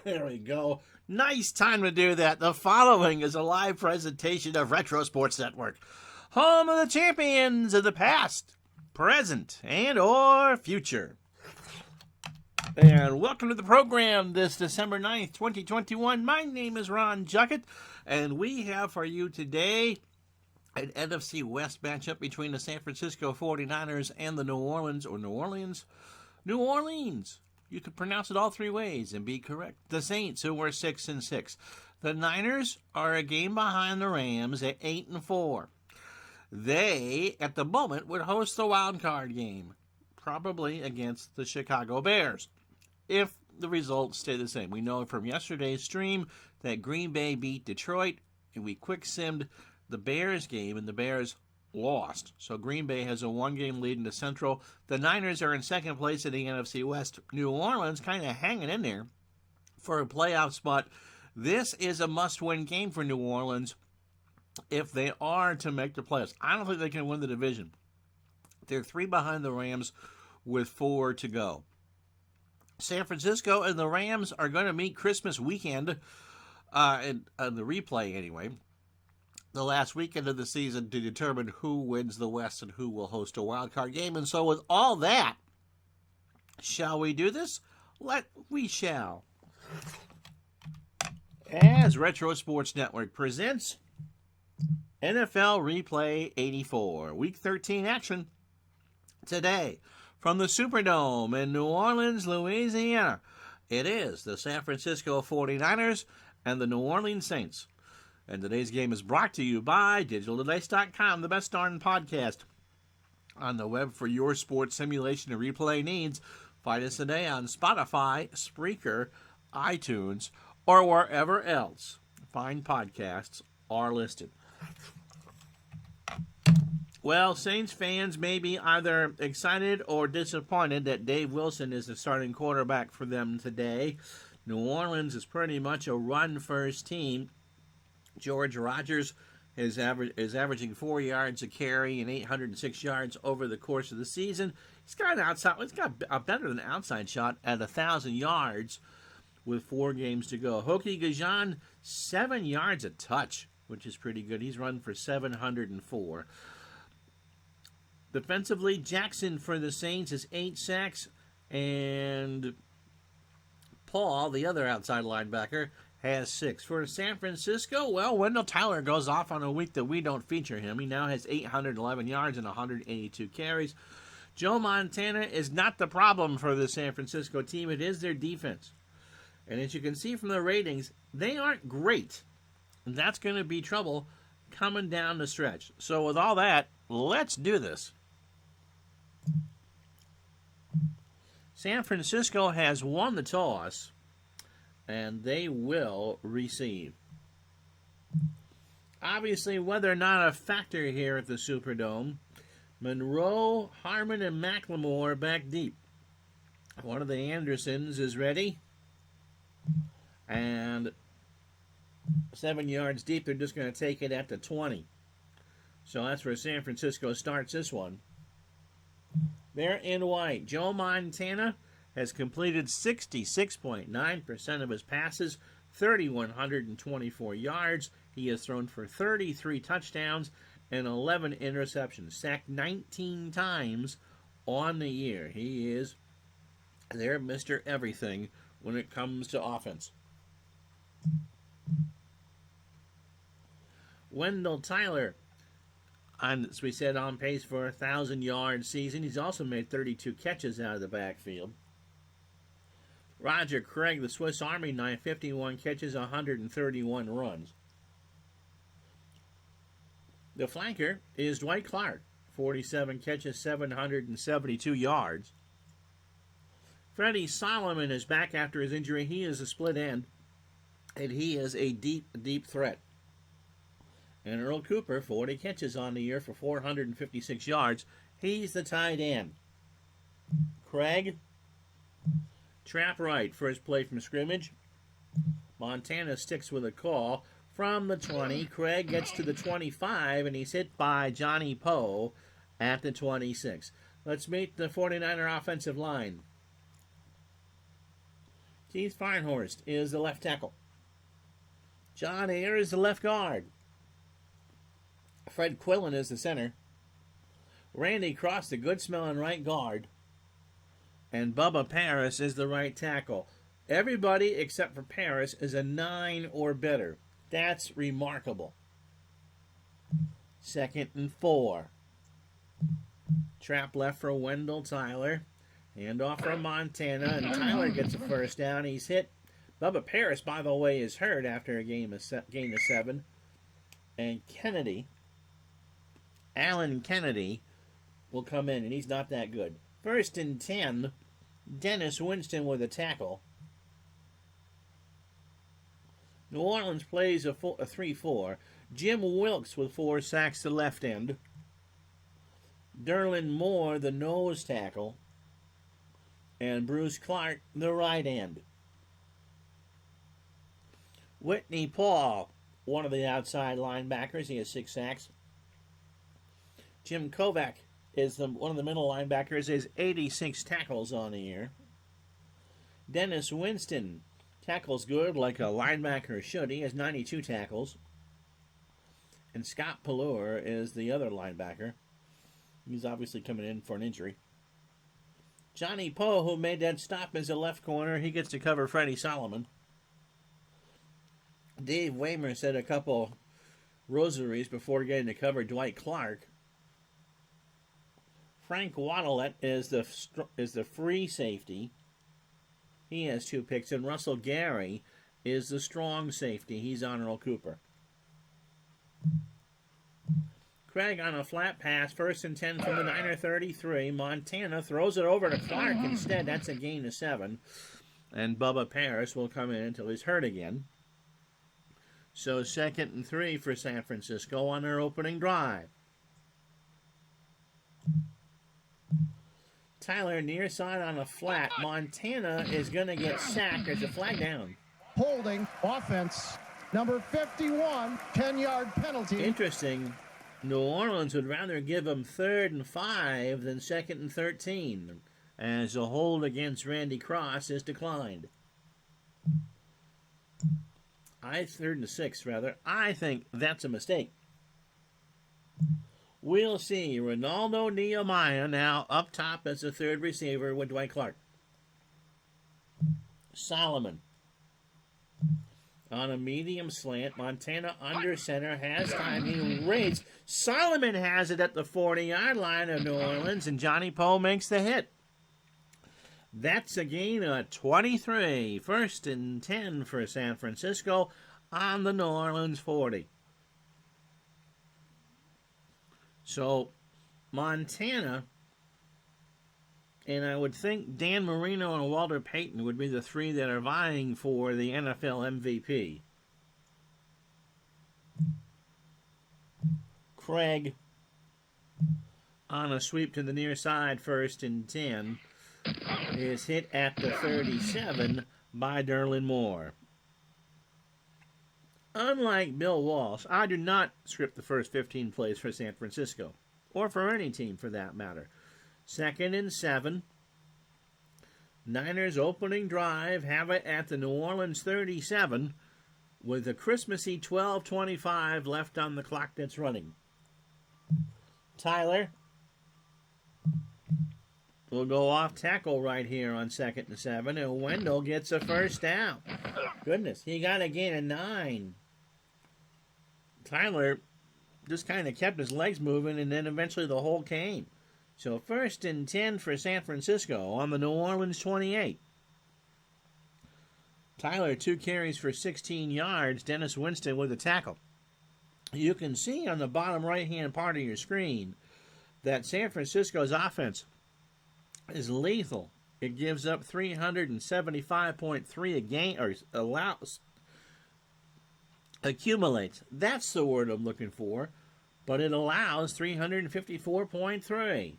There we go. Nice time to do that. The following is a live presentation of Retro Sports Network, home of the champions of the past, present, and or future. And welcome to the program this December 9th, 2021. My name is Ron Juckett, and we have for you today an NFC West matchup between the San Francisco 49ers and the New Orleans. You can pronounce it all three ways and be correct. The Saints, who were 6-6. The Niners are a game behind the Rams at 8-4. They, at the moment, would host the wild card game, probably against the Chicago Bears, if the results stay the same. We know from yesterday's stream that Green Bay beat Detroit, and we quick simmed the Bears game, and the Bears lost. So Green Bay has a one-game lead in the Central. The Niners are in second place in the NFC West. New Orleans kind of hanging in there for a playoff spot. This is a must-win game for New Orleans if they are to make the playoffs. I don't think they can win the division. They're 3 behind the Rams with 4 to go. San Francisco and the Rams are going to meet Christmas weekend, in the replay anyway, the last weekend of the season, to determine who wins the West and who will host a wild card game. And so with all that, shall we do this? We shall. As Retro Sports Network presents NFL Replay 84, Week 13 action today from the Superdome in New Orleans, Louisiana. It is the San Francisco 49ers and the New Orleans Saints. And today's game is brought to you by DigitalDice.com, the best darn podcast on the web for your sports simulation and replay needs. Find us today on Spotify, Spreaker, iTunes, or wherever else fine podcasts are listed. Well, Saints fans may be either excited or disappointed that Dave Wilson is the starting quarterback for them today. New Orleans is pretty much a run-first team. George Rogers is averaging 4 yards a carry and 806 yards over the course of the season. He's got a better than outside shot at 1,000 yards with 4 games to go. Hokie Gajan, 7 yards a touch, which is pretty good. He's run for 704. Defensively, Jackson for the Saints is 8 sacks, and Paul, the other outside linebacker, has 6. For San Francisco, well, Wendell Tyler goes off on a week that we don't feature him. He now has 811 yards and 182 carries. Joe Montana is not the problem for the San Francisco team. It is their defense. And as you can see from the ratings, they aren't great. And that's going to be trouble coming down the stretch. So with all that, let's do this. San Francisco has won the toss, and they will receive. Obviously, weather not a factor here at the Superdome. Monroe, Harmon, and McLemore back deep. One of the Andersons is ready. And 7 yards deep, they're just going to take it at the 20. So that's where San Francisco starts this one. They're in white. Joe Montana has completed 66.9% of his passes, 3,124 yards. He has thrown for 33 touchdowns and 11 interceptions, sacked 19 times on the year. He is their Mr. Everything when it comes to offense. Wendell Tyler, as we said, on pace for a 1,000-yard season. He's also made 32 catches out of the backfield. Roger Craig, the Swiss Army knife, 51 catches, 131 runs. The flanker is Dwight Clark, 47 catches, 772 yards. Freddie Solomon is back after his injury. He is a split end, and he is a deep threat. And Earl Cooper, 40 catches on the year for 456 yards. He's the tight end. Craig, trap right, first play from scrimmage. Montana sticks with a call from the 20. Craig gets to the 25, and he's hit by Johnny Poe at the 26. Let's meet the 49er offensive line. Keith Farnhorst is the left tackle. John Ayer is the left guard. Fred Quillen is the center. Randy Cross, the good-smelling right guard. And Bubba Paris is the right tackle. Everybody except for Paris is a 9 or better. That's remarkable. 2nd and 4. Trap left for Wendell Tyler. Hand off for Montana, and Tyler gets a first down. He's hit. Bubba Paris, by the way, is hurt after a gain of 7. And Alan Kennedy, will come in, and he's not that good. 1st and 10. Dennis Winston with a tackle. New Orleans plays a 3-4. Jim Wilkes with 4 sacks to left end. Derlin Moore, the nose tackle. And Bruce Clark, the right end. Whitney Paul, one of the outside linebackers. He has 6 sacks. Jim Kovac is one of the middle linebackers. He has 86 tackles on the year. Dennis Winston tackles good like a linebacker should. He has 92 tackles. And Scott Pallure is the other linebacker. He's obviously coming in for an injury. Johnny Poe, who made that stop as a left corner, he gets to cover Freddie Solomon. Dave Waymer said a couple rosaries before getting to cover Dwight Clark. Frank Waddlett is the free safety. He has 2 picks. And Russell Gary is the strong safety. He's on Earl Cooper. Craig on a flat pass. 1st and 10 from the Niner 33. Montana throws it over to Clark instead. That's a gain of 7. And Bubba Paris will come in until he's hurt again. So 2nd and 3 for San Francisco on their opening drive. Tyler near side on a flat. Montana is going to get sacked. There's a flag down. Holding offense. Number 51, 10-yard penalty. Interesting. New Orleans would rather give them 3rd and 5 than 2nd and 13, as a hold against Randy Cross is declined. 3rd and 6, rather. I think that's a mistake. We'll see. Ronaldo Nehemiah now up top as the 3rd receiver with Dwight Clark. Solomon on a medium slant. Montana under center, has time. He raised. Solomon has it at the 40-yard line of New Orleans, and Johnny Poe makes the hit. That's a gain of 23. 1st and 10 for San Francisco on the New Orleans 40. So, Montana, and I would think Dan Marino and Walter Payton would be the 3 that are vying for the NFL MVP. Craig on a sweep to the near side, 1st and 10, is hit at the 37 by Derlin Moore. Unlike Bill Walsh, I do not script the first 15 plays for San Francisco, or for any team for that matter. 2nd and 7. Niners opening drive, have it at the New Orleans 37 with a Christmassy 12:25 left on the clock that's running. Tyler will go off tackle right here on 2nd and 7, and Wendell gets a first down. Goodness, he got a gain of 9. Tyler just kind of kept his legs moving, and then eventually the hole came. So 1st and 10 for San Francisco on the New Orleans 28. Tyler, 2 carries for 16 yards. Dennis Winston with a tackle. You can see on the bottom right-hand part of your screen that San Francisco's offense is lethal. It gives up 375.3 a game, or accumulates. That's the word I'm looking for. But it allows 354.3.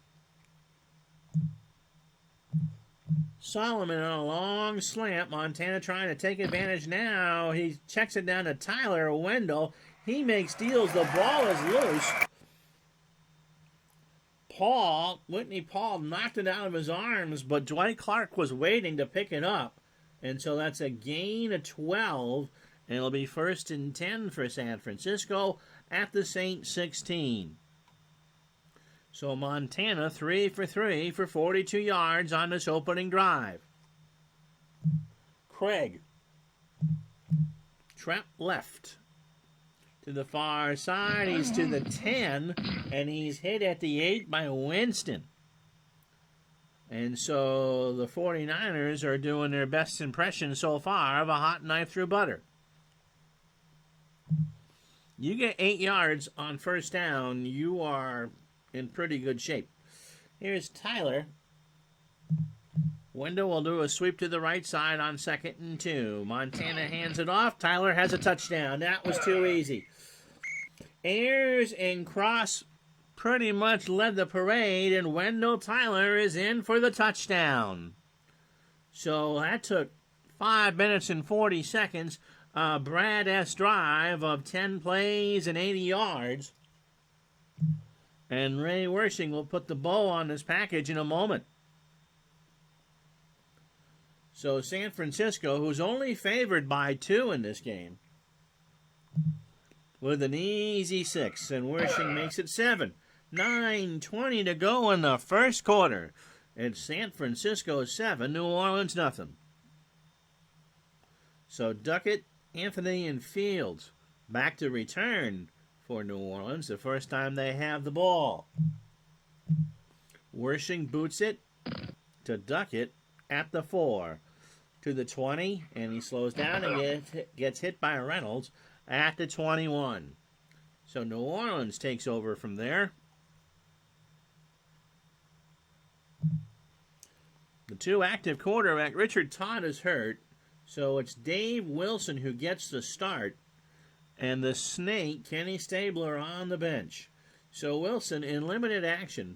Solomon on a long slant. Montana trying to take advantage now. He checks it down to Tyler Wendell. He makes deals. The ball is loose. Whitney Paul knocked it out of his arms, but Dwight Clark was waiting to pick it up. And so that's a gain of 12, and it'll be 1st and 10 for San Francisco at the St. 16. So Montana 3 for 3 for 42 yards on this opening drive. Craig. Trap left. To the far side, he's to the 10, and he's hit at the 8 by Winston. And so the 49ers are doing their best impression so far of a hot knife through butter. You get 8 yards on first down, you are in pretty good shape. Here's Tyler. Wendell will do a sweep to the right side on 2nd and 2. Montana hands it off. Tyler has a touchdown. That was too easy. Ayers and Cross pretty much led the parade, and Wendell Tyler is in for the touchdown. So that took 5 minutes and 40 seconds. Brad S. drive of 10 plays and 80 yards. And Ray Wershing will put the bow on this package in a moment. So San Francisco, who's only favored by 2 in this game, with an easy 6, and Wershing makes it 7. 9:20 to go in the first quarter. It's San Francisco 7, New Orleans nothing. So Duckett, Anthony, and Fields back to return for New Orleans, the first time they have the ball. Wershing boots it to Duckett at the 4. To the 20, and he slows down and gets hit by Reynolds at the 21. So New Orleans takes over from there. The 2 active quarterback, Richard Todd, is hurt, so it's Dave Wilson who gets the start, and the Snake, Kenny Stabler, on the bench. So Wilson, in limited action,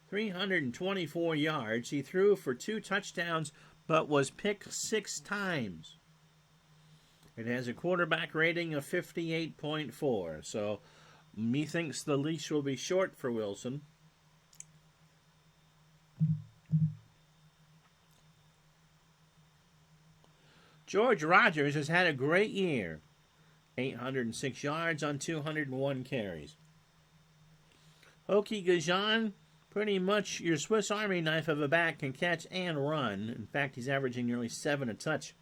324 yards. He threw for 2 touchdowns, but was picked 6 times. It has a quarterback rating of 58.4, so methinks the leash will be short for Wilson. George Rogers has had a great year. 806 yards on 201 carries. Hokie Gajan, pretty much your Swiss Army knife of a back, can catch and run. In fact, he's averaging nearly 7 a touch.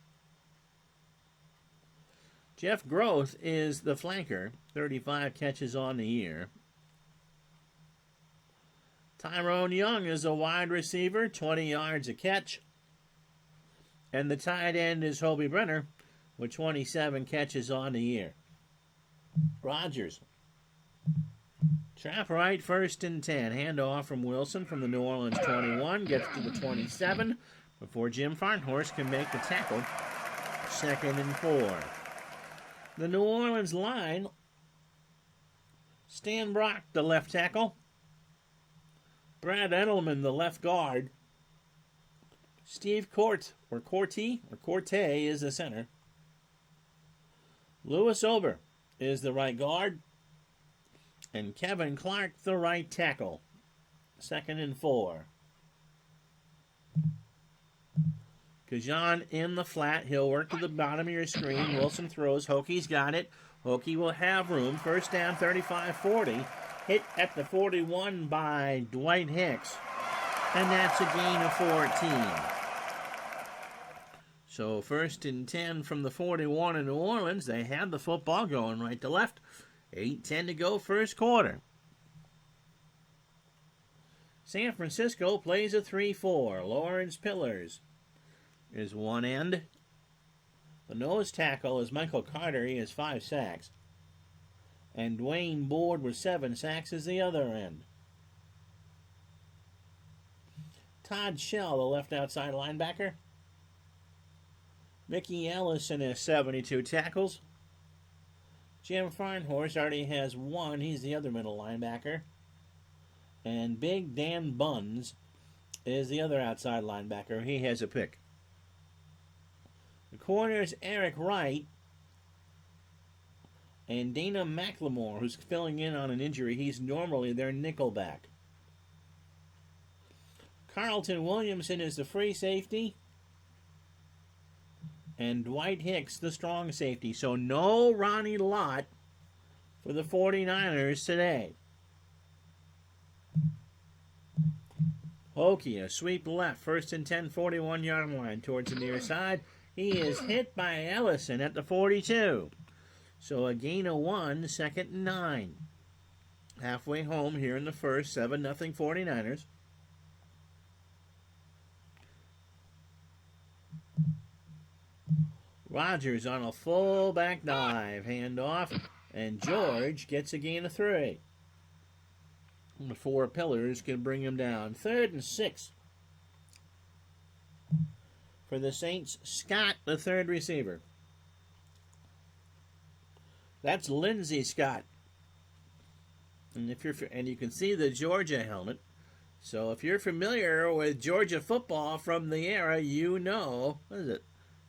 Jeff Groth is the flanker, 35 catches on the year. Tyrone Young is a wide receiver, 20 yards a catch. And the tight end is Hobie Brenner with 27 catches on the year. Rogers. Trap right, 1st and 10. Handoff from Wilson from the New Orleans 21. Gets to the 27 before Jim Farnhorst can make the tackle. 2nd and 4. The New Orleans line. Stan Brock, the left tackle. Brad Edelman, the left guard. Steve Corte is the center. Louis Ober is the right guard. And Kevin Clark, the right tackle. 2nd and 4. Kajan in the flat. He'll work to the bottom of your screen. Wilson throws. Hokie's got it. Hokie will have room. First down, 35-40. Hit at the 41 by Dwight Hicks. And that's a gain of 14. So 1st and 10 from the 41 in New Orleans. They have the football going right to left. 8:10 to go, first quarter. San Francisco plays a 3-4. Lawrence Pillars is one end. The nose tackle is Michael Carter. He has 5 sacks. And Dwayne Board with 7 sacks is the other end. Todd Shell, the left outside linebacker. Mickey Ellison has 72 tackles. Jim Farnhorst already has 1. He's the other middle linebacker. And Big Dan Buns is the other outside linebacker. He has a pick. The corner is Eric Wright. And Dana McLemore, who's filling in on an injury. He's normally their nickelback. Carlton Williamson is the free safety. and Dwight Hicks, the strong safety. So no Ronnie Lott for the 49ers today. Hokie, a sweep left, 1st and 10, 41-yard line towards the near side. He is hit by Ellison at the 42. So a gain of 1, 2nd and 9. Halfway home here in the first, 7-0 49ers. Rodgers on a fullback dive, handoff, and George gets a gain of 3. The 4 pillars can bring him down. 3rd and 6 for the Saints. Scott, the 3rd receiver. That's Lindsey Scott. And you can see the Georgia helmet. So if you're familiar with Georgia football from the era, you know, what is it,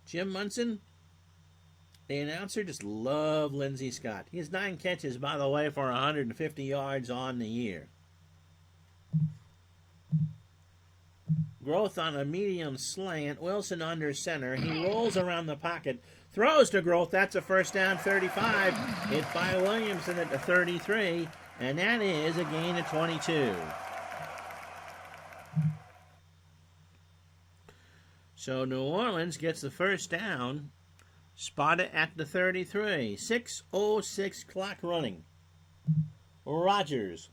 Jim Munson? The announcer just loved Lindsey Scott. He has 9 catches, by the way, for 150 yards on the year. Growth on a medium slant. Wilson under center. He rolls around the pocket. Throws to Growth. That's a first down, 35. Hit by Williamson at the 33. And that is a gain of 22. So New Orleans gets the first down. Spotted at the 33. 6:06 clock running. Rodgers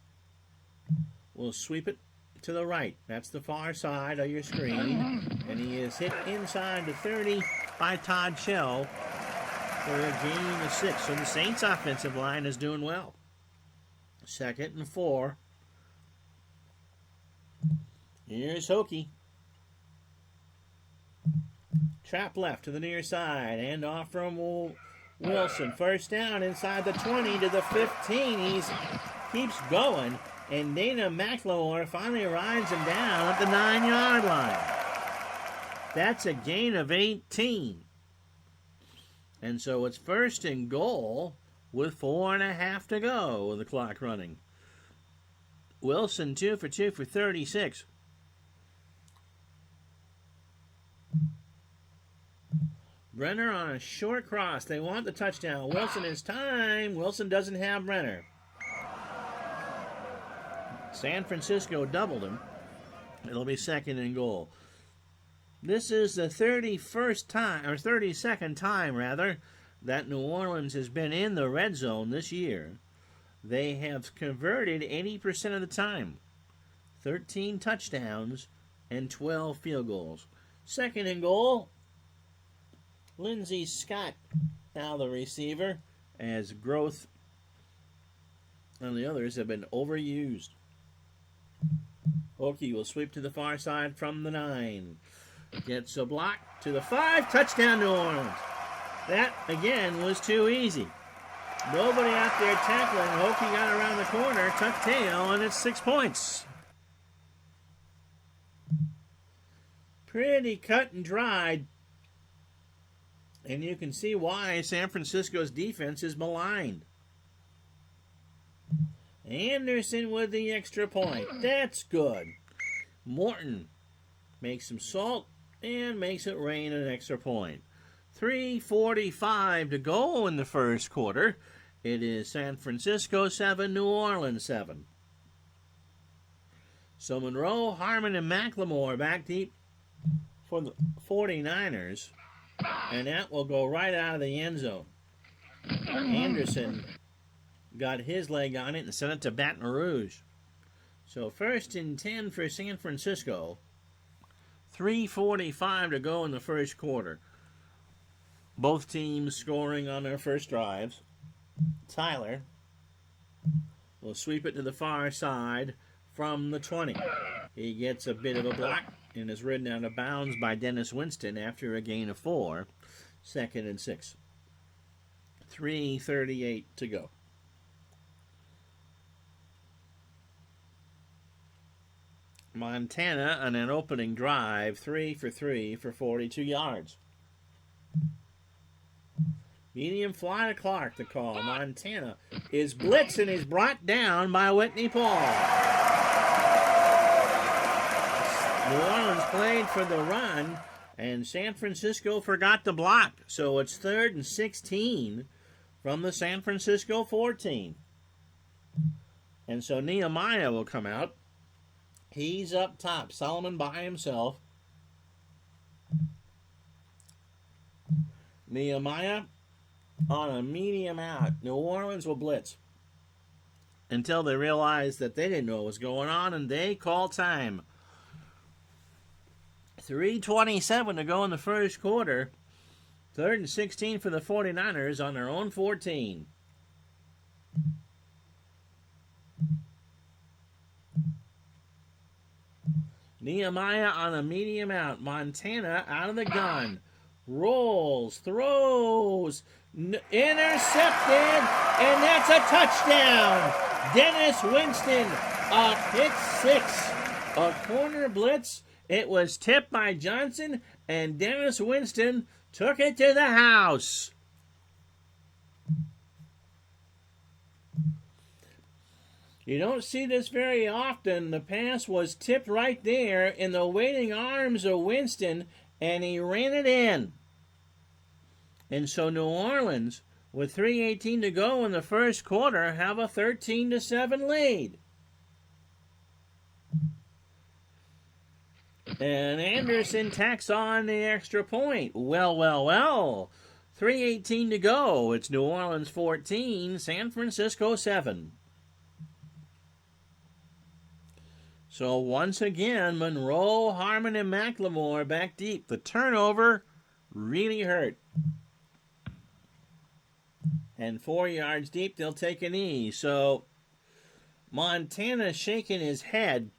will sweep it to the right. That's the far side of your screen. And he is hit inside the 30 by Todd Shell for a gain of 6. So the Saints offensive line is doing well. 2nd and 4. Here's Hokie. Trap left to the near side. And off from Wilson. First down inside the 20 to the 15. He keeps going. And Dana McLemore finally rides him down at the 9-yard line. That's a gain of 18. And so it's 1st and goal with 4.5 to go with the clock running. Wilson 2 for 2 for 36. Brenner on a short cross. They want the touchdown. Wilson is time. Wilson doesn't have Brenner. San Francisco doubled him. It'll be 2nd and goal. This is the 32nd time, that New Orleans has been in the red zone this year. They have converted 80% of the time. 13 touchdowns and 12 field goals. 2nd and goal. Lindsey Scott, now the receiver, as Growth and the others have been overused. Hokie will sweep to the far side from the 9. Gets a block to the 5. Touchdown, New Orleans. That, again, was too easy. Nobody out there tackling. Hokie got around the corner, tucked tail, and it's 6 points. Pretty cut and dried. And you can see why San Francisco's defense is maligned. Anderson with the extra point. That's good. Morton makes some salt and makes it rain an extra point. 3:45 to go in the first quarter. It is San Francisco 7, New Orleans 7. So Monroe, Harmon, and McLemore back deep for the 49ers. And that will go right out of the end zone. Anderson got his leg on it and sent it to Baton Rouge. So 1st and 10 for San Francisco. 3:45 to go in the first quarter. Both teams scoring on their first drives. Tyler will sweep it to the far side from the 20. He gets a bit of a block and is ridden out of bounds by Dennis Winston after a gain of 4. 2nd and 6. 3:38 to go. Montana on an opening drive, 3 for 3 for 42 yards. Medium fly to Clark, the call. Montana is blitzed and is brought down by Whitney Paul. New Orleans played for the run, And San Francisco forgot to block. So it's 3rd and 16 from the San Francisco 14. And so Nehemiah will come out. He's up top. Solomon by himself. Nehemiah on a medium out. New Orleans will blitz until they realize that they didn't know what was going on, and they call time. 3:27 to go in the first quarter. 3rd and 16 for the 49ers on their own 14. Nehemiah on a medium out. Montana out of the gun. Rolls, throws, intercepted, and that's a touchdown. Dennis Winston, a pick six. A corner blitz. It was tipped by Johnson, and Dennis Winston took it to the house. You don't see this very often. The pass was tipped right there in the waiting arms of Winston, and he ran it in. And so New Orleans, with 3:18 to go in the first quarter, have a 13-7 lead. And Anderson tacks on the extra point. Well. 3:18 to go. It's New Orleans 14, San Francisco 7. So once again, Monroe, Harmon, and McLemore back deep. The turnover really hurt. And 4 yards deep, they'll take a knee. So Montana shaking his head.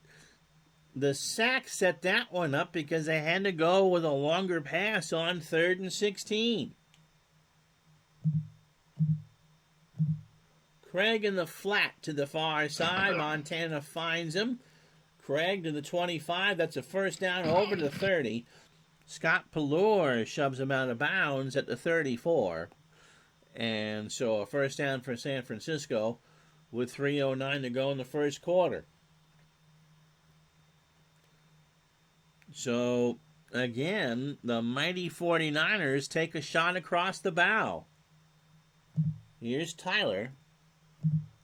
The sack set that one up because they had to go with a longer pass on 3rd and 16. Craig in the flat to the far side. Montana finds him. Craig to the 25. That's a first down over to the 30. Scott Pallure shoves him out of bounds at the 34. And so a first down for San Francisco with 3:09 to go in the first quarter. So, again, the mighty 49ers take a shot across the bow. Here's Tyler.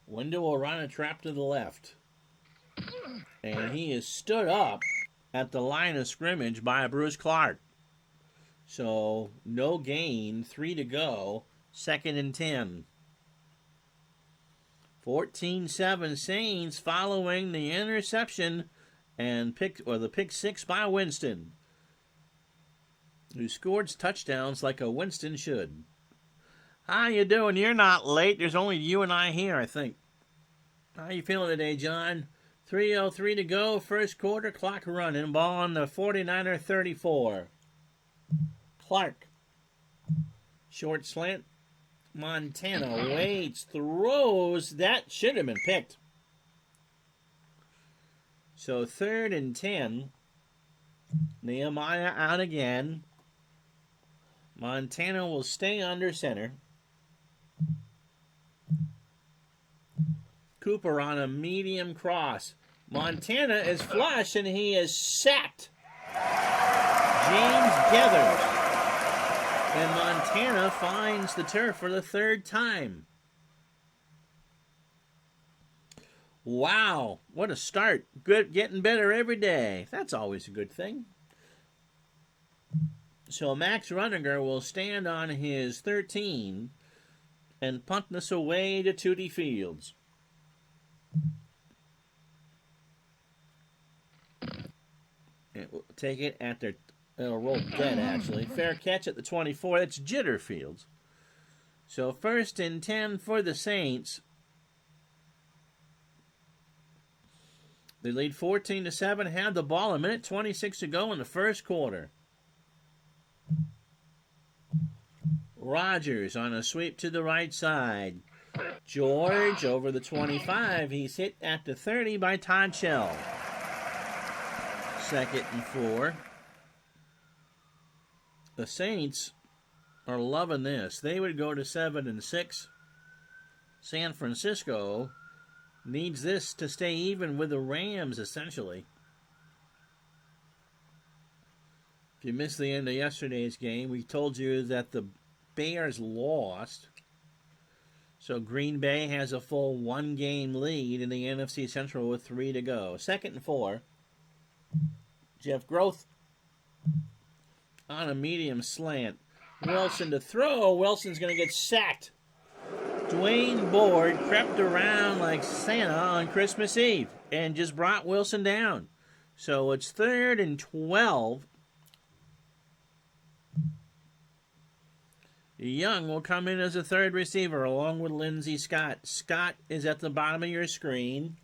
Wendell will run a trap to the left. And he is stood up at the line of scrimmage by Bruce Clark. So, no gain, 3 to go, 2nd and 10. 14-7 Saints following the interception and the pick six by Winston, who scored touchdowns like a Winston should. How you doing? You're not late. There's only you and I here, I think. How you feeling today, John? 3:03 to go, first quarter, clock running. Ball on the 49er 34. Clark. Short slant. Montana waits, throws. That should have been picked. So 3rd and 10. Nehemiah out again. Montana will stay under center. Cooper on a medium cross. Montana is flush and he is sacked. James Gethers. And Montana finds the turf for the 3rd time. Wow, what a start. Good, getting better every day. That's always a good thing. So Max Runninger will stand on his 13 and punt this away to Tootie Fields. It will take it at their... It'll roll dead, actually. Fair catch at the 24. That's Jitter Fields. So 1st and 10 for the Saints. They lead 14-7, have the ball, 1:26 to go in the first quarter. Rogers on a sweep to the right side. George over the 25. He's hit at the 30 by Todd Shell. 2nd and 4. The Saints are loving this. They would go to 7 and 6. San Francisco needs this to stay even with the Rams, essentially. If you missed the end of yesterday's game, we told you that the Bears lost. So Green Bay has a full 1-game lead in the NFC Central with 3 to go. 2nd and 4. Jeff Groth on a medium slant. Wilson to throw. Wilson's going to get sacked. Dwayne Board crept around like Santa on Christmas Eve and just brought Wilson down. So it's 3rd and 12. Young will come in as a third receiver along with Lindsey Scott. Scott is at the bottom of your screen.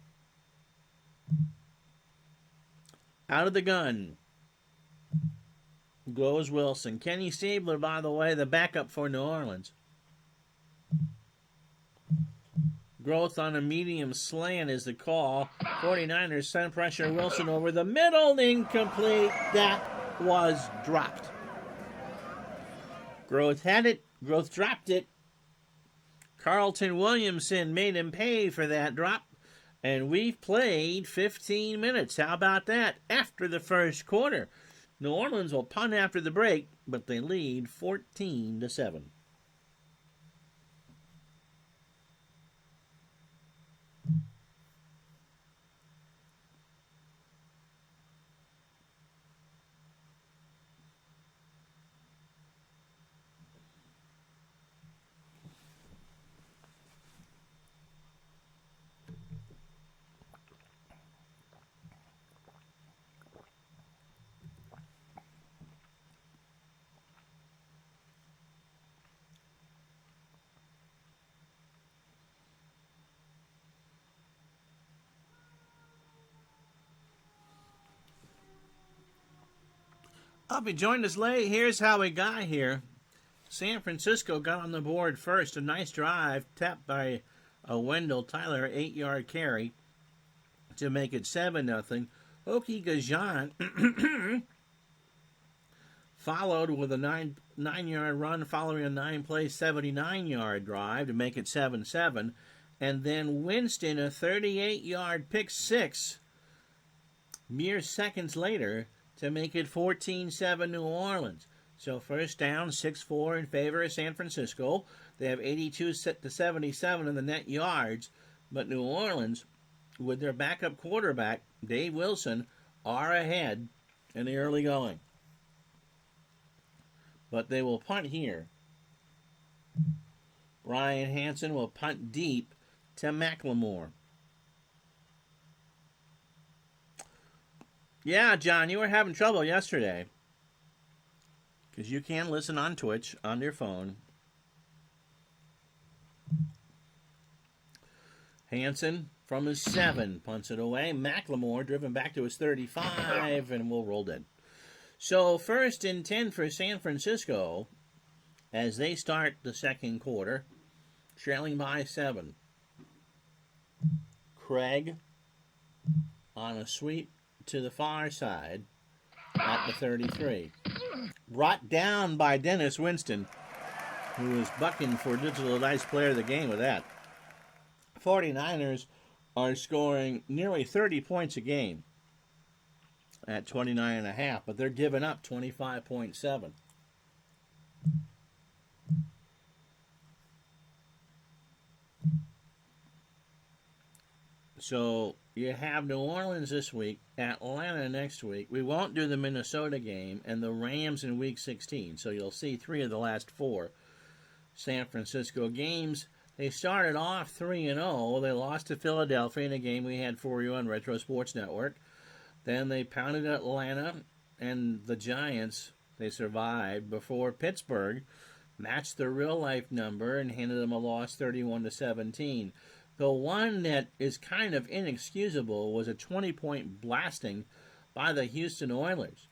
Out of the gun goes Wilson. Kenny Stabler, by the way, the backup for New Orleans. Growth on a medium slant is the call. 49ers send pressure. Wilson over the middle. Incomplete. That was dropped. Growth had it. Growth dropped it. Carlton Williamson made him pay for that drop. And we've played 15 minutes. How about that? After the first quarter. New Orleans will punt after the break, but they lead 14-7. If you joined us late, here's how we got here. San Francisco got on the board first. A nice drive, tapped by Wendell Tyler, 8-yard carry to make it 7-0. Oki Gajan followed with a 9-yard run following a 9-play, 79-yard drive to make it 7-7. And then Winston, a 38-yard pick six, mere seconds later, to make it 14-7 New Orleans. So first down, 6-4 in favor of San Francisco. They have 82-77 in the net yards. But New Orleans, with their backup quarterback, Dave Wilson, are ahead in the early going. But they will punt here. Ryan Hansen will punt deep to McLemore. Yeah, John, you were having trouble yesterday. Because you can listen on Twitch on your phone. Hansen from his 7 punts it away. McLemore driven back to his 35 and will roll in. So 1st and 10 for San Francisco as they start the second quarter, trailing by 7. Craig on a sweep to the far side at the 33. Brought down by Dennis Winston, who was bucking for Digital Dice Player of the Game with that. 49ers are scoring nearly 30 points a game at 29.5, but they're giving up 25.7. So you have New Orleans this week, Atlanta next week. We won't do the Minnesota game, and the Rams in Week 16. So you'll see 3 of the last 4 San Francisco games. They started off 3-0. They lost to Philadelphia in a game we had for you on Retro Sports Network. Then they pounded Atlanta and the Giants. They survived before Pittsburgh matched their real-life number and handed them a loss 31-17. The one that is kind of inexcusable was a 20-point blasting by the Houston Oilers.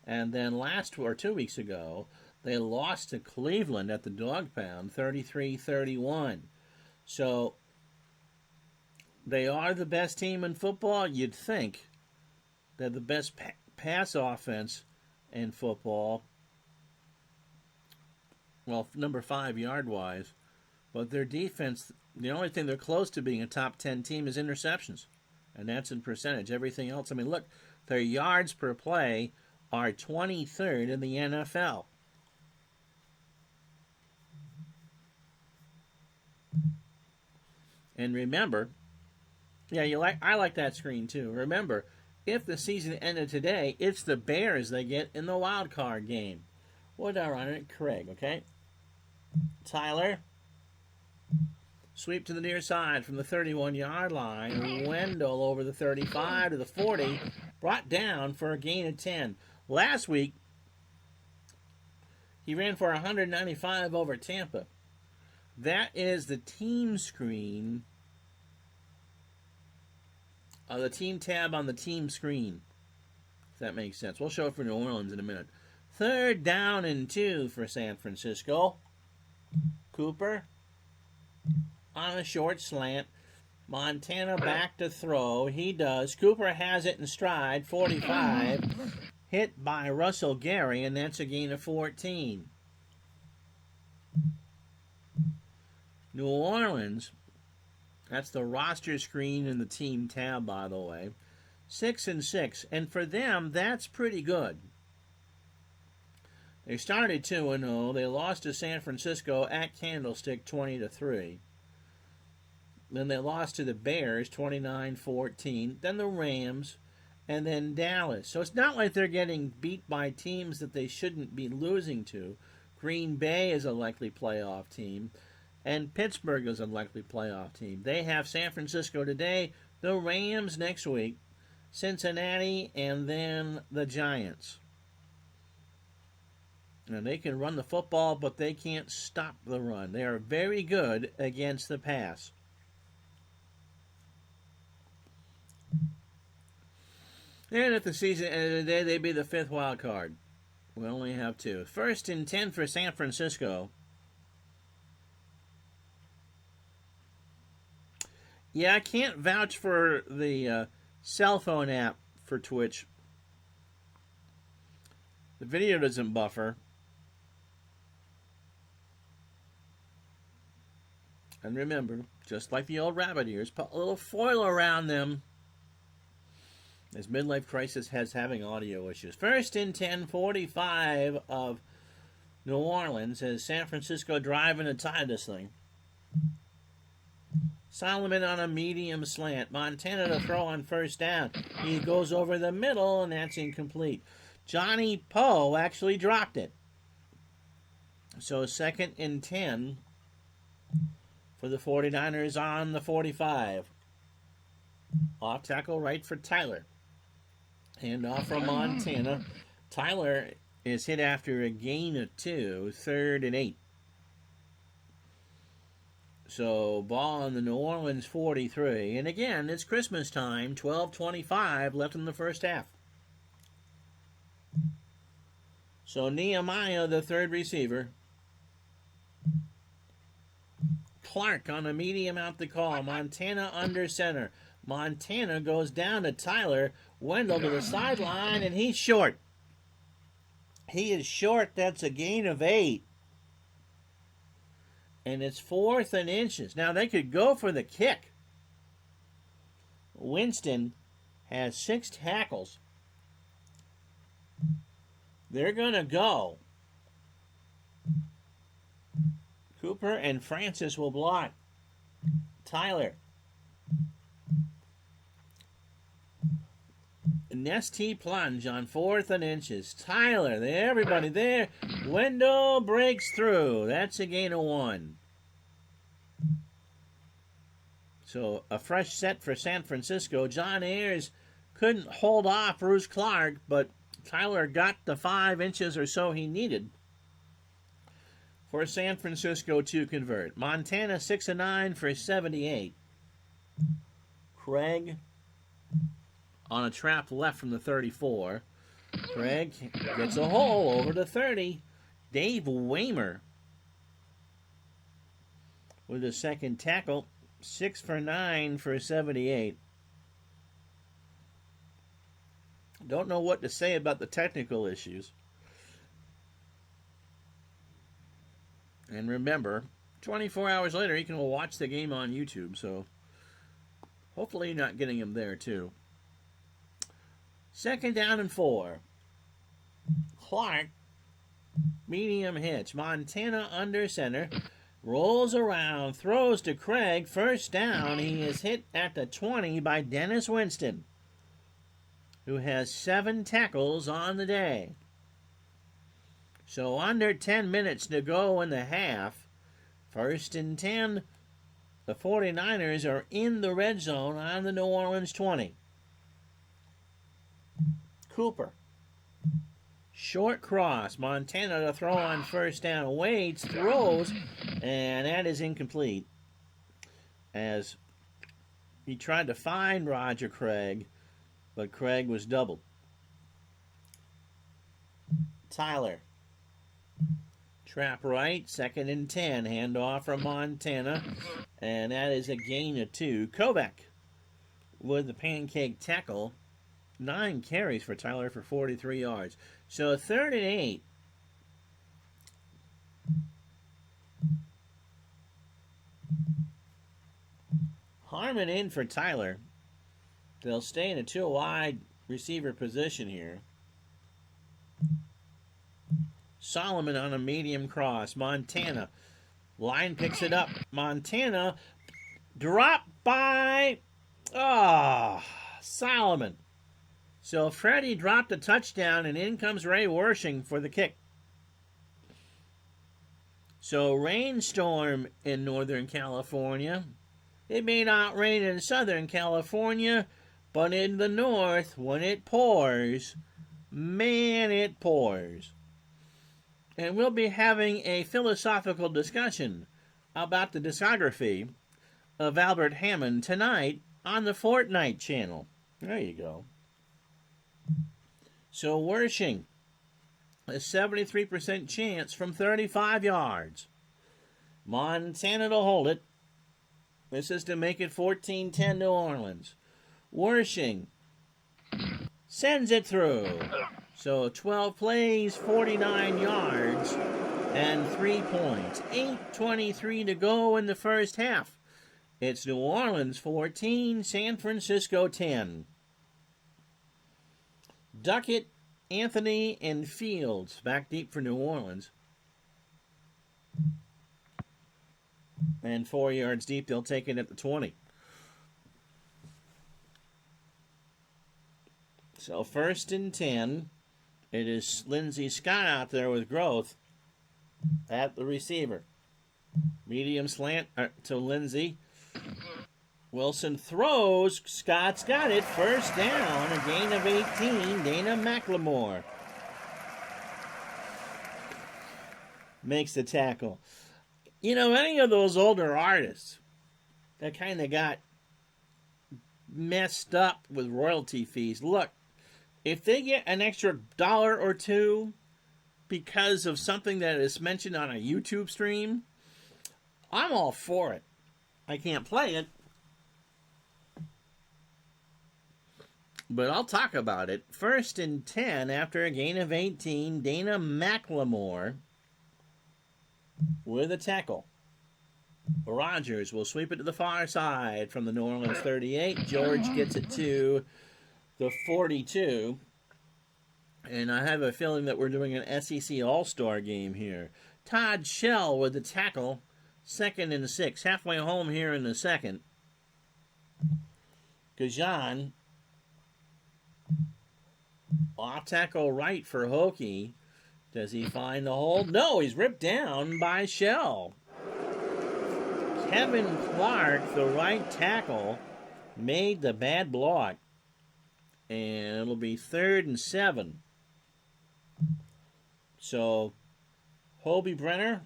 And then 2 weeks ago, they lost to Cleveland at the Dog Pound, 33-31. So they are the best team in football. You'd think they're the best pass offense in football. Well, number 5 yard-wise. But their defense, the only thing they're close to being a top 10 team is interceptions. And that's in percentage. Everything else, I mean, look, their yards per play are 23rd in the NFL. And remember, I like that screen too. Remember, if the season ended today, it's the Bears they get in the wild card game. What did I run it? Craig, okay? Tyler. Sweep to the near side from the 31-yard line. Wendell over the 35 to the 40. Brought down for a gain of 10. Last week, he ran for 195 over Tampa. That is the team screen. The team tab on the team screen. If that makes sense. We'll show it for New Orleans in a minute. 3rd down and 2 for San Francisco. Cooper on a short slant. Montana back to throw. He does. Cooper has it in stride. 45. Hit by Russell Gary, and that's a gain of 14. New Orleans, that's the roster screen in the team tab, by the way. 6-6, and for them, that's pretty good. They started 2-0. They lost to San Francisco at Candlestick 20-3. Then they lost to the Bears 29-14. Then the Rams, and then Dallas. So it's not like they're getting beat by teams that they shouldn't be losing to. Green Bay is a likely playoff team, and Pittsburgh is a likely playoff team. They have San Francisco today, the Rams next week, Cincinnati, and then the Giants. Now, they can run the football, but they can't stop the run. They are very good against the pass. And at the season end of the day, they'd be the 5th wild card. We only have 2. 1st and 10 for San Francisco. Yeah, I can't vouch for the cell phone app for Twitch. The video doesn't buffer. And remember, just like the old rabbit ears, put a little foil around them, as midlife crisis has having audio issues. 1st and 10, 45 of New Orleans as San Francisco driving to tie this thing. Solomon on a medium slant. Montana to throw on 1st down. He goes over the middle, and that's incomplete. Johnny Poe actually dropped it. So 2nd and 10 for the 49ers on the 45. Off tackle right for Tyler. And off from Montana. Tyler is hit after a gain of 2, 3rd and 8. So, ball on the New Orleans 43. And again, it's Christmas time, 12:25 left in the first half. So, Nehemiah, the 3rd receiver. Clark on a medium out the call. Montana under center. Montana goes down to Tyler. Wendell to the sideline, and he's short. He is short. That's a gain of 8. And it's 4th and inches. Now, they could go for the kick. Winston has 6 tackles. They're going to go. Cooper and Francis will block. Tyler. Nesty plunge on 4th and inches. Tyler, everybody there. Wendell breaks through. That's a gain of 1. So a fresh set for San Francisco. John Ayers couldn't hold off Bruce Clark, but Tyler got the 5 inches or so he needed for San Francisco to convert. Montana 6-9 for 78. Craig on a trap left from the 34. Craig gets a hole over the 30. Dave Waymer with a 2nd tackle. 6 for 9 for 78. Don't know what to say about the technical issues. And remember, 24 hours later, you can watch the game on YouTube, so hopefully you're not getting them there, too. 2nd down and 4. Clark, medium hitch. Montana under center. Rolls around, throws to Craig. First down. He is hit at the 20 by Dennis Winston, who has 7 tackles on the day. So under 10 minutes to go in the half. 1st and 10. The 49ers are in the red zone on the New Orleans 20. Cooper. Short cross. Montana to throw on first down. Waits, throws, and that is incomplete, as he tried to find Roger Craig, but Craig was doubled. Tyler. Trap right, 2nd and 10. Handoff from Montana, and that is a gain of 2. Kovac with the pancake tackle. 9 carries for Tyler for 43 yards. So 3rd and 8. Harmon in for Tyler. They'll stay in a 2-wide receiver position here. Solomon on a medium cross. Montana. Line picks it up. Montana dropped by Solomon. So Freddie dropped a touchdown, and in comes Ray Wershing for the kick. So rainstorm in Northern California. It may not rain in Southern California, but in the north, when it pours, man, it pours. And we'll be having a philosophical discussion about the discography of Albert Hammond tonight on the Fortnite channel. There you go. So Wershing, a 73% chance from 35 yards. Montana to hold it. This is to make it 14-10 New Orleans. Wershing sends it through. So 12 plays, 49 yards, and 3 points. 8:23 to go in the first half. It's New Orleans 14, San Francisco 10. Duckett, Anthony, and Fields back deep for New Orleans. And 4 yards deep, they'll take it at the 20. So 1st and 10. It is Lindsey Scott out there with growth at the receiver. Medium slant to Lindsey. Wilson throws. Scott's got it. First down. A gain of 18. Dana McLemore makes the tackle. You know, any of those older artists that kind of got messed up with royalty fees, look, if they get an extra $1 or $2 because of something that is mentioned on a YouTube stream, I'm all for it. I can't play it, but I'll talk about it. 1st and 10 after a gain of 18. Dana McLemore with a tackle. Rogers will sweep it to the far side from the New Orleans 38. George gets it to the 42. And I have a feeling that we're doing an SEC All-Star game here. Todd Shell with the tackle. 2nd and 6. Halfway home here in the second. Gajan. Off tackle right for Hokie. Does he find the hole? No, he's ripped down by Shell. Kevin Clark, the right tackle, made the bad block. And it'll be 3rd and 7. So, Hobie Brenner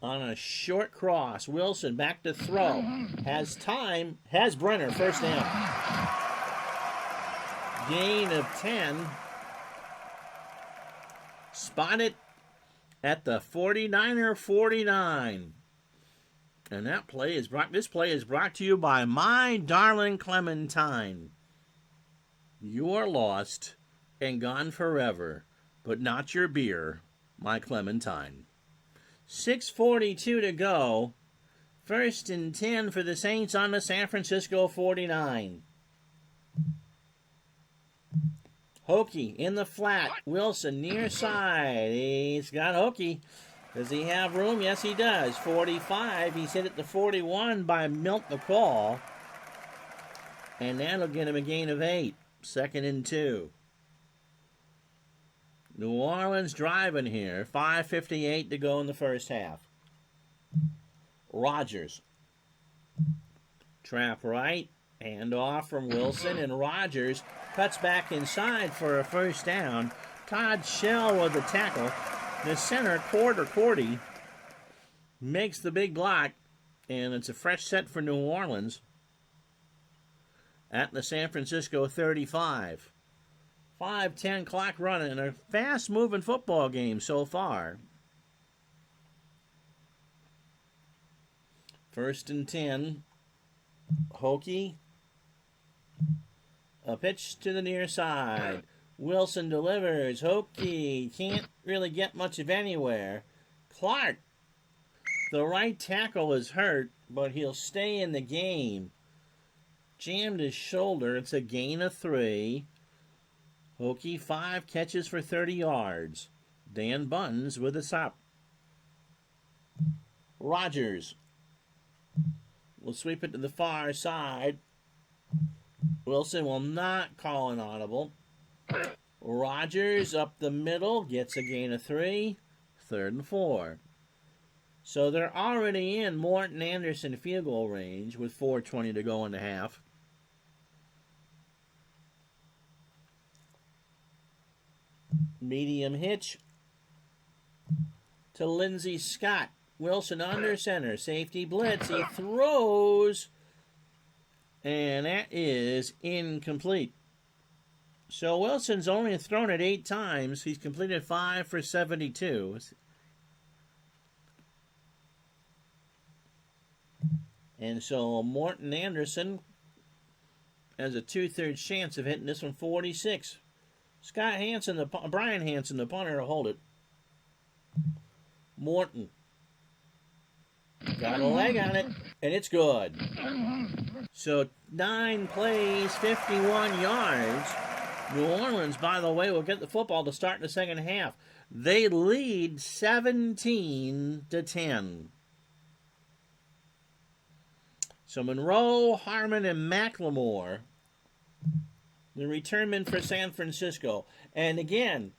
on a short cross. Wilson back to throw. Has time. Has Brenner. First down. Gain of 10. Spotted at the 49er 49. And this play is brought to you by my darling Clementine. You are lost and gone forever, but not your beer, my Clementine. 6:42 to go. 1st and 10 for the Saints on the San Francisco 49. Hokie in the flat. Wilson near side. He's got Hokie. Does he have room? Yes, he does. 45. He's hit it to 41 by Milt McCall. And that'll get him a gain of 8. 2nd and 2. New Orleans driving here. 5:58 to go in the first half. Rodgers. Trap right. Hand off from Wilson, and Rodgers cuts back inside for a first down. Todd Shell with the tackle. The center, Cordy, makes the big block, and it's a fresh set for New Orleans at the San Francisco 35. 5:10 clock running, a fast-moving football game so far. 1st and 10. Hokie. A pitch to the near side. Wilson delivers. Hokie can't really get much of anywhere. Clark, the right tackle, is hurt, but he'll stay in the game. Jammed his shoulder. It's a gain of 3. Hokie 5 catches for 30 yards. Dan Buns with a stop. Rodgers will sweep it to the far side. Wilson will not call an audible. Rodgers up the middle, gets a gain of 3. 3rd and 4. So they're already in Morton Anderson field goal range with 4:20 to go in the half. Medium hitch to Lindsey Scott. Wilson under center. Safety blitz. He throws. And that is incomplete. So Wilson's only thrown it 8 times. He's completed 5 for 72. And so Morton Anderson has a 2/3 chance of hitting this one 46. Brian Hansen, the punter, will hold it. Morton got a leg on it, and it's good. So 9 plays, 51 yards. New Orleans, by the way, will get the football to start in the second half. They lead 17-10. So Monroe, Harmon, and McLemore, the returnmen for San Francisco. And again,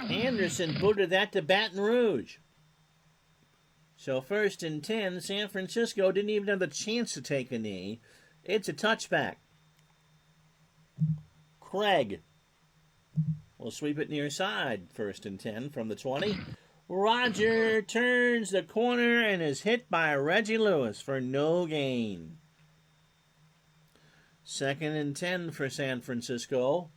Anderson booted that to Baton Rouge. So 1st and 10, San Francisco didn't even have the chance to take a knee. It's a touchback. Craig will sweep it near side. 1st and 10 from the 20. Roger turns the corner and is hit by Reggie Lewis for no gain. 2nd and 10 for San Francisco.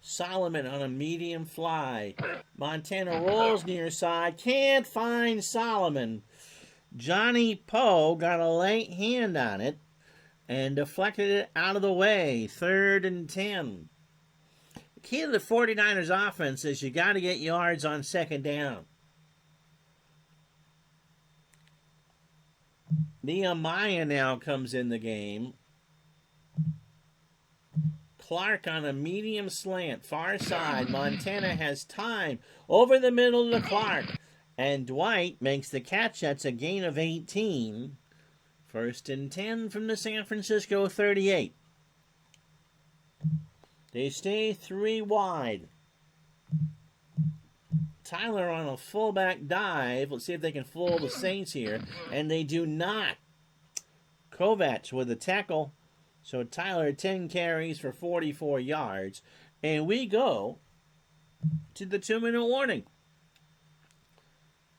Solomon on a medium fly. Montana rolls near side. Can't find Solomon. Johnny Poe got a late hand on it and deflected it out of the way. 3rd and 10. The key to the 49ers offense is you got to get yards on 2nd down. Nehemiah now comes in the game. Clark on a medium slant, far side. Montana has time over the middle to Clark. And Dwight makes the catch. That's a gain of 18. 1st and 10 from the San Francisco 38. They stay 3 wide. Tyler on a fullback dive. Let's see if they can fool the Saints here. And they do not. Kovacs with a tackle. So Tyler, 10 carries for 44 yards. And we go to the 2-minute warning.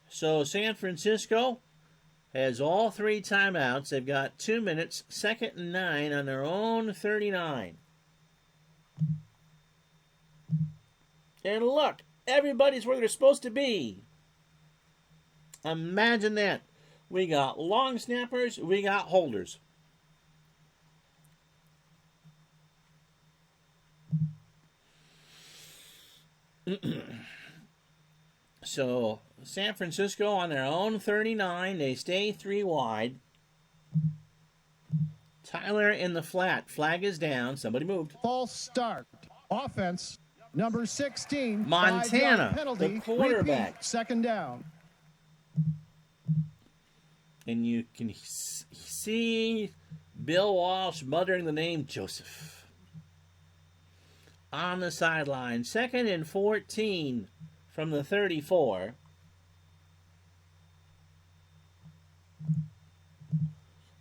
So San Francisco has all 3 timeouts. They've got 2 minutes, 2nd and 9 on their own 39. And look, everybody's where they're supposed to be. Imagine that. We got long snappers, we got holders. So San Francisco on their own 39. They stay 3 wide. Tyler in the flat. Flag is down. Somebody moved. False start. Offense, number 16. Montana, 5-yard penalty. the quarterback. Repeat, second down. And you can see Bill Walsh muttering the name Joseph on the sideline. 2nd and 14 from the 34.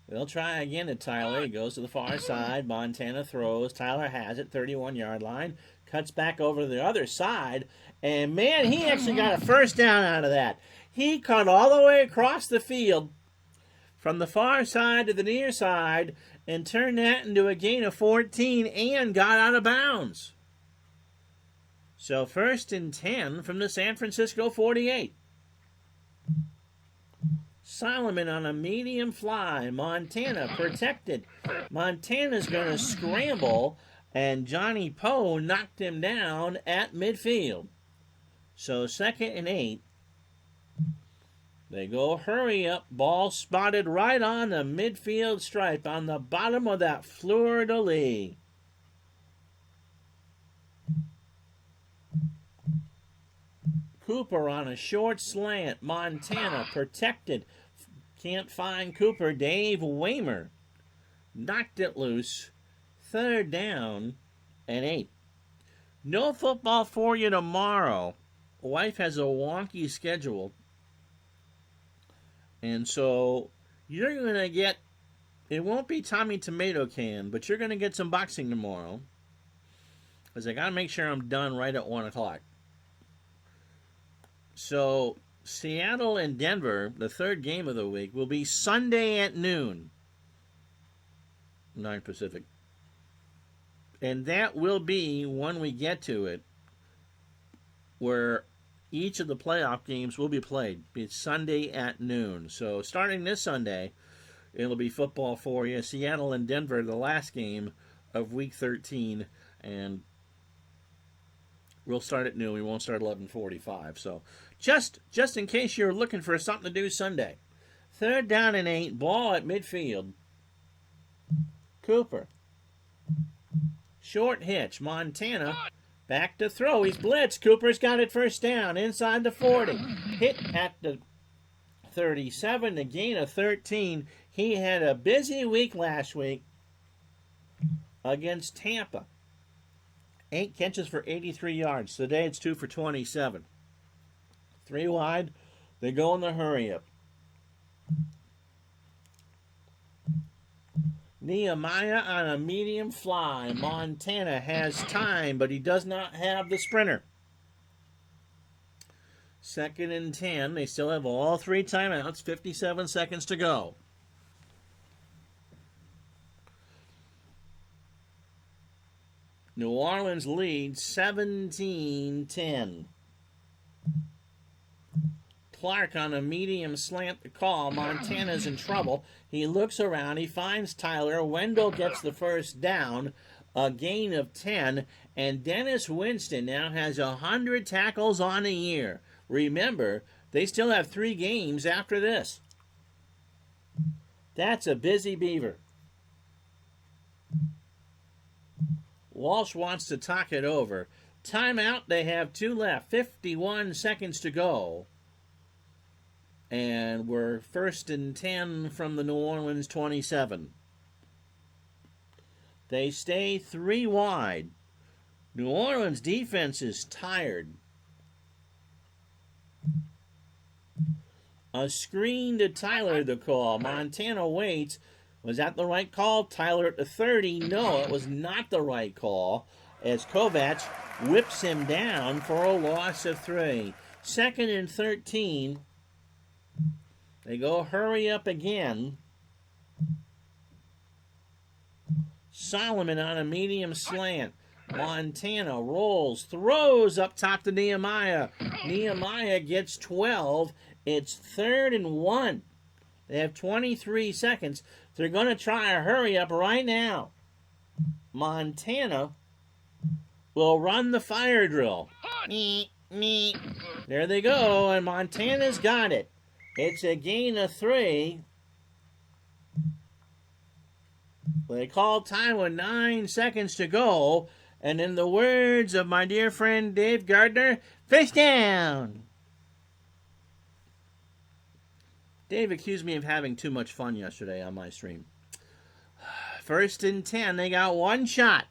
They'll try again at Tyler. He goes to the far side. Montana throws. Tyler has it, 31-yard line. Cuts back over to the other side. And, man, he actually got a first down out of that. He cut all the way across the field from the far side to the near side and turned that into a gain of 14 and got out of bounds. So 1st and 10 from the San Francisco 48. Solomon on a medium fly. Montana protected. Montana's going to scramble, and Johnny Poe knocked him down at midfield. So 2nd and 8. They go hurry up. Ball spotted right on the midfield stripe on the bottom of that fleur-de-lis. Cooper on a short slant. Montana protected. Can't find Cooper. Dave Waymer knocked it loose. 3rd down and 8. No football for you tomorrow. Wife has a wonky schedule. And so you're going to get, it won't be Tommy Tomato Can, but you're going to get some boxing tomorrow. Because I got to make sure I'm done right at 1 o'clock. So Seattle and Denver, the 3rd game of the week, will be Sunday at noon. 9 Pacific. And that will be, when we get to it, where each of the playoff games will be played. It's Sunday at noon. So starting this Sunday, it'll be football for you. Seattle and Denver, the last game of Week 13. And we'll start at noon. We won't start 11:45. So just in case you're looking for something to do Sunday. 3rd down and 8. Ball at midfield. Cooper. Short hitch. Montana. Back to throw. He's blitzed. Cooper's got it first down. Inside the 40. Hit at the 37. A gain of 13. He had a busy week last week against Tampa. 8 catches for 83 yards. Today it's 2 for 27. 3 wide. They go in the hurry-up. Nehemiah on a medium fly. Montana has time, but he does not have the sprinter. 2nd and 10. They still have all 3 timeouts. 57 seconds to go. New Orleans leads 17-10. Clark on a medium slant to call. Montana's in trouble. He looks around. He finds Tyler. Wendell gets the first down. A gain of 10. And Dennis Winston now has 100 tackles on a year. Remember, they still have 3 games after this. That's a busy Beaver. Walsh wants to talk it over. Timeout. They have 2 left. 51 seconds to go. And we're 1st and 10 from the New Orleans 27. They stay 3 wide. New Orleans defense is tired. A screen to Tyler to call. Montana waits. Was that the right call? Tyler at the 30. No, it was not the right call, as Kovacs whips him down for a loss of 3. 2nd and 13. They go hurry up again. Solomon on a medium slant. Montana rolls, throws up top to Nehemiah. Nehemiah gets 12. It's 3rd and 1. They have 23 seconds. They're going to try a hurry up right now. Montana will run the fire drill. There they go, and Montana's got it. It's a gain of 3. They called time with 9 seconds to go. And in the words of my dear friend Dave Gardner, face down. Dave accused me of having too much fun yesterday on my stream. 1st and 10, they got one shot.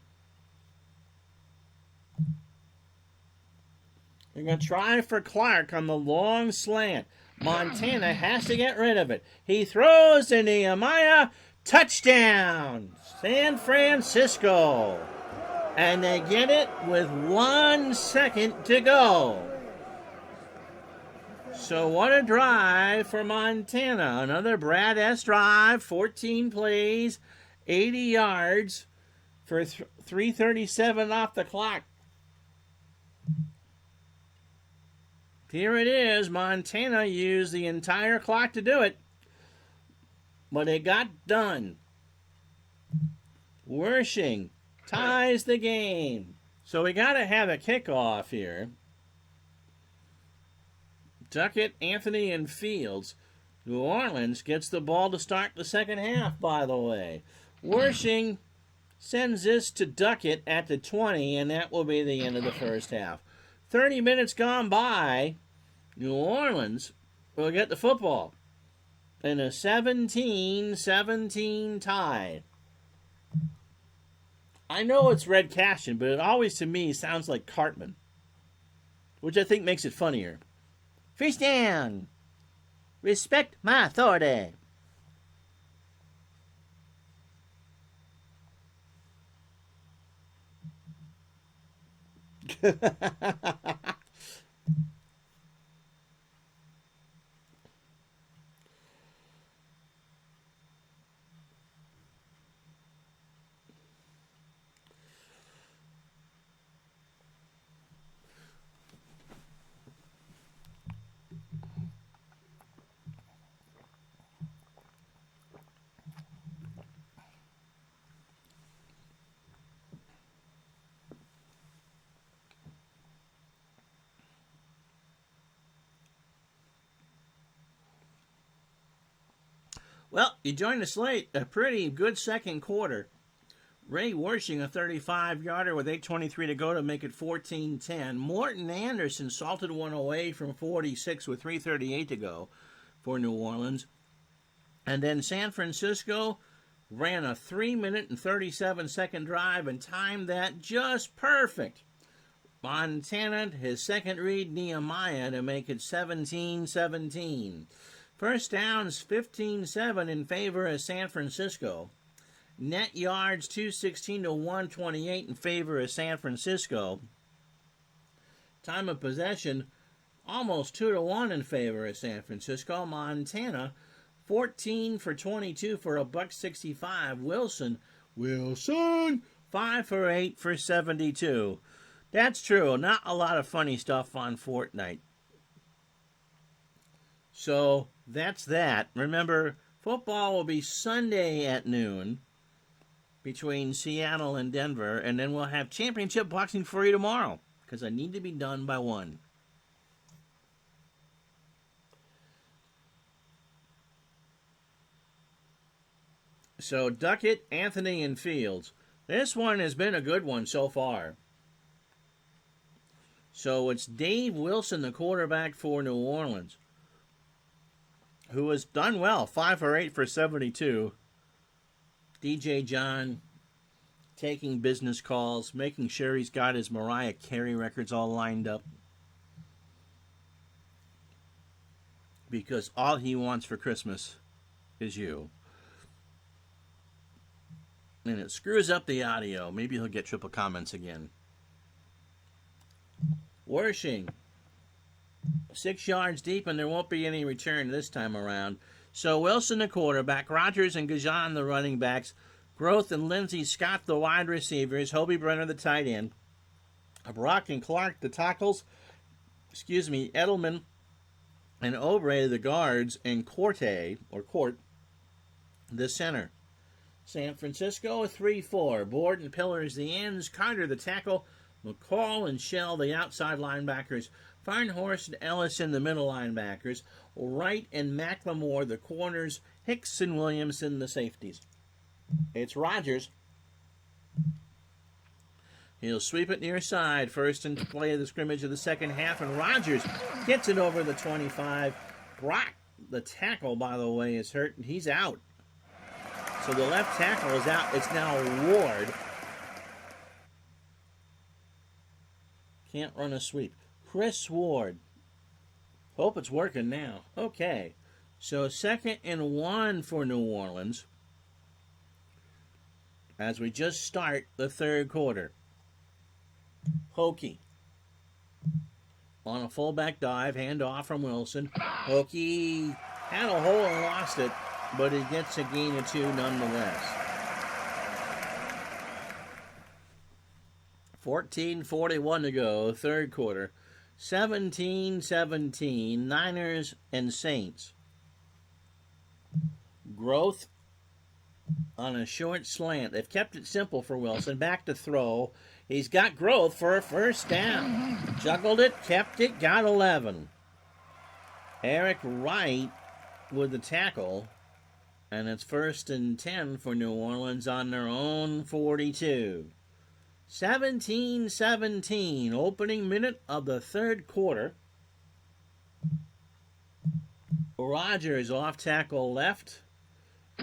They're going to try for Clark on the long slant. Montana has to get rid of it. He throws to Nehemiah. Touchdown, San Francisco. And they get it with 1 second to go. So what a drive for Montana. Another Brad S. drive, 14 plays, 80 yards for 3:37 off the clock. Here it is. Montana used the entire clock to do it, but it got done. Wershing ties the game. So we got to have a kickoff here. Duckett, Anthony, and Fields. New Orleans gets the ball to start the second half, by the way. Wershing sends this to Duckett at the 20, and that will be the end of the first half. 30 minutes gone by, New Orleans will get the football in a 17-17 tie. I know it's Red Cashion, but it always, to me, sounds like Cartman, which I think makes it funnier. Face down. Respect my authority. Well, you joined us late. A pretty good second quarter. Ray Wershing, a 35-yarder with 8:23 to go to make it 14-10. Morton Anderson salted one away from 46 with 3:38 to go for New Orleans. And then San Francisco ran a 3-minute and 37-second drive and timed that just perfect. Montana, his second read, Nehemiah, to make it 17-17. First downs, 15-7 in favor of San Francisco. Net yards, 216 to 128 in favor of San Francisco. Time of possession, almost 2-1 in favor of San Francisco. Montana, 14 for 22 for a $165. Wilson, 5 for 8 for 72. That's true. Not a lot of funny stuff on Fortnite. So that's that. Remember, football will be Sunday at noon between Seattle and Denver, and then we'll have championship boxing for you tomorrow because I need to be done by 1. So Duckett, Anthony, and Fields. This one has been a good one so far. So it's Dave Wilson, the quarterback for New Orleans, who has done well, 5 for 8 for 72. DJ John taking business calls, making sure he's got his Mariah Carey records all lined up. Because all he wants for Christmas is you. And it screws up the audio. Maybe he'll get triple comments again. Wershing, 6 yards deep, and there won't be any return this time around. So Wilson, the quarterback, Rogers and Gajan, the running backs, Groth and Lindsey Scott, the wide receivers, Hobie Brenner, the tight end, Brock and Clark, the tackles, Edelman and Obrey, the guards, and Court, the center. San Francisco, 3-4. Board and Pillars, the ends. Carter, the tackle. McCall and Shell, the outside linebackers. Farnhorst and Ellison, the middle linebackers. Wright and McLemore, the corners. Hicks and Williamson, the safeties. It's Rogers. He'll sweep it near side. First in play of the scrimmage of the second half, and Rogers gets it over the 25. Brock, the tackle, by the way, is hurt, and he's out. So the left tackle is out. It's now Ward. Can't run a sweep. Chris Ward. Hope it's working now. Okay. So 2nd and 1 for New Orleans as we just start the third quarter. Hokie on a fullback dive, handoff from Wilson. Hokie had a hole and lost it, but he gets a gain of 2 nonetheless. 14:41 to go, third quarter. 17-17, Niners and Saints. Growth on a short slant. They've kept it simple for Wilson. Back to throw. He's got Growth for a first down. Juggled it, kept it, got 11. Eric Wright with the tackle. And it's 1st and 10 for New Orleans on their own 42. 17-17, opening minute of the third quarter. Rogers off tackle left.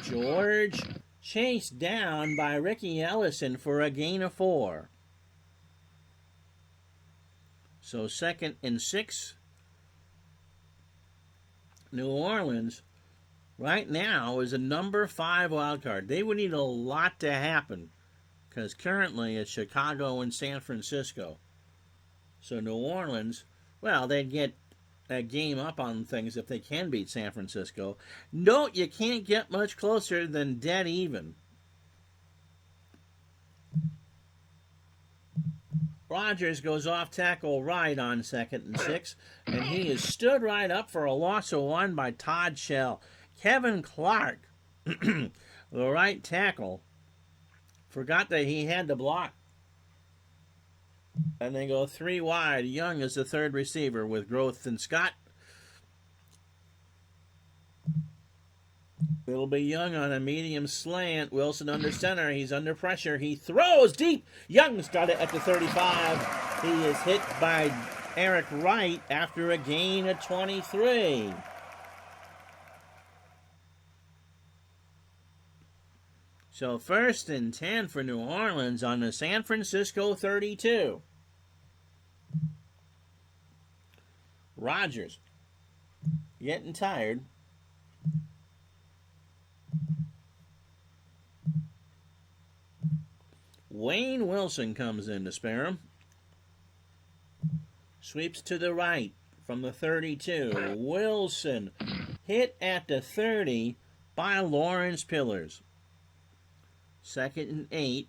George chased down by Ricky Ellison for a gain of 4. So 2nd and 6. New Orleans right now is a number 5 wild card. They would need a lot to happen because currently it's Chicago and San Francisco. So New Orleans, well, they'd get a game up on things if they can beat San Francisco. Note you can't get much closer than dead even. Rogers goes off tackle right on 2nd and 6, and he is stood right up for a loss of 1 by Todd Shell. Kevin Clark, the right tackle, forgot that he had to block. And they go 3 wide. Young is the third receiver with Growth and Scott. It'll be Young on a medium slant. Wilson under center. He's under pressure. He throws deep. Young's got it at the 35. He is hit by Eric Wright after a gain of 23. So 1st and 10 for New Orleans on the San Francisco 32. Rogers getting tired. Wayne Wilson comes in to spare him. Sweeps to the right from the 32. Wilson hit at the 30 by Lawrence Pillars. 2nd and 8.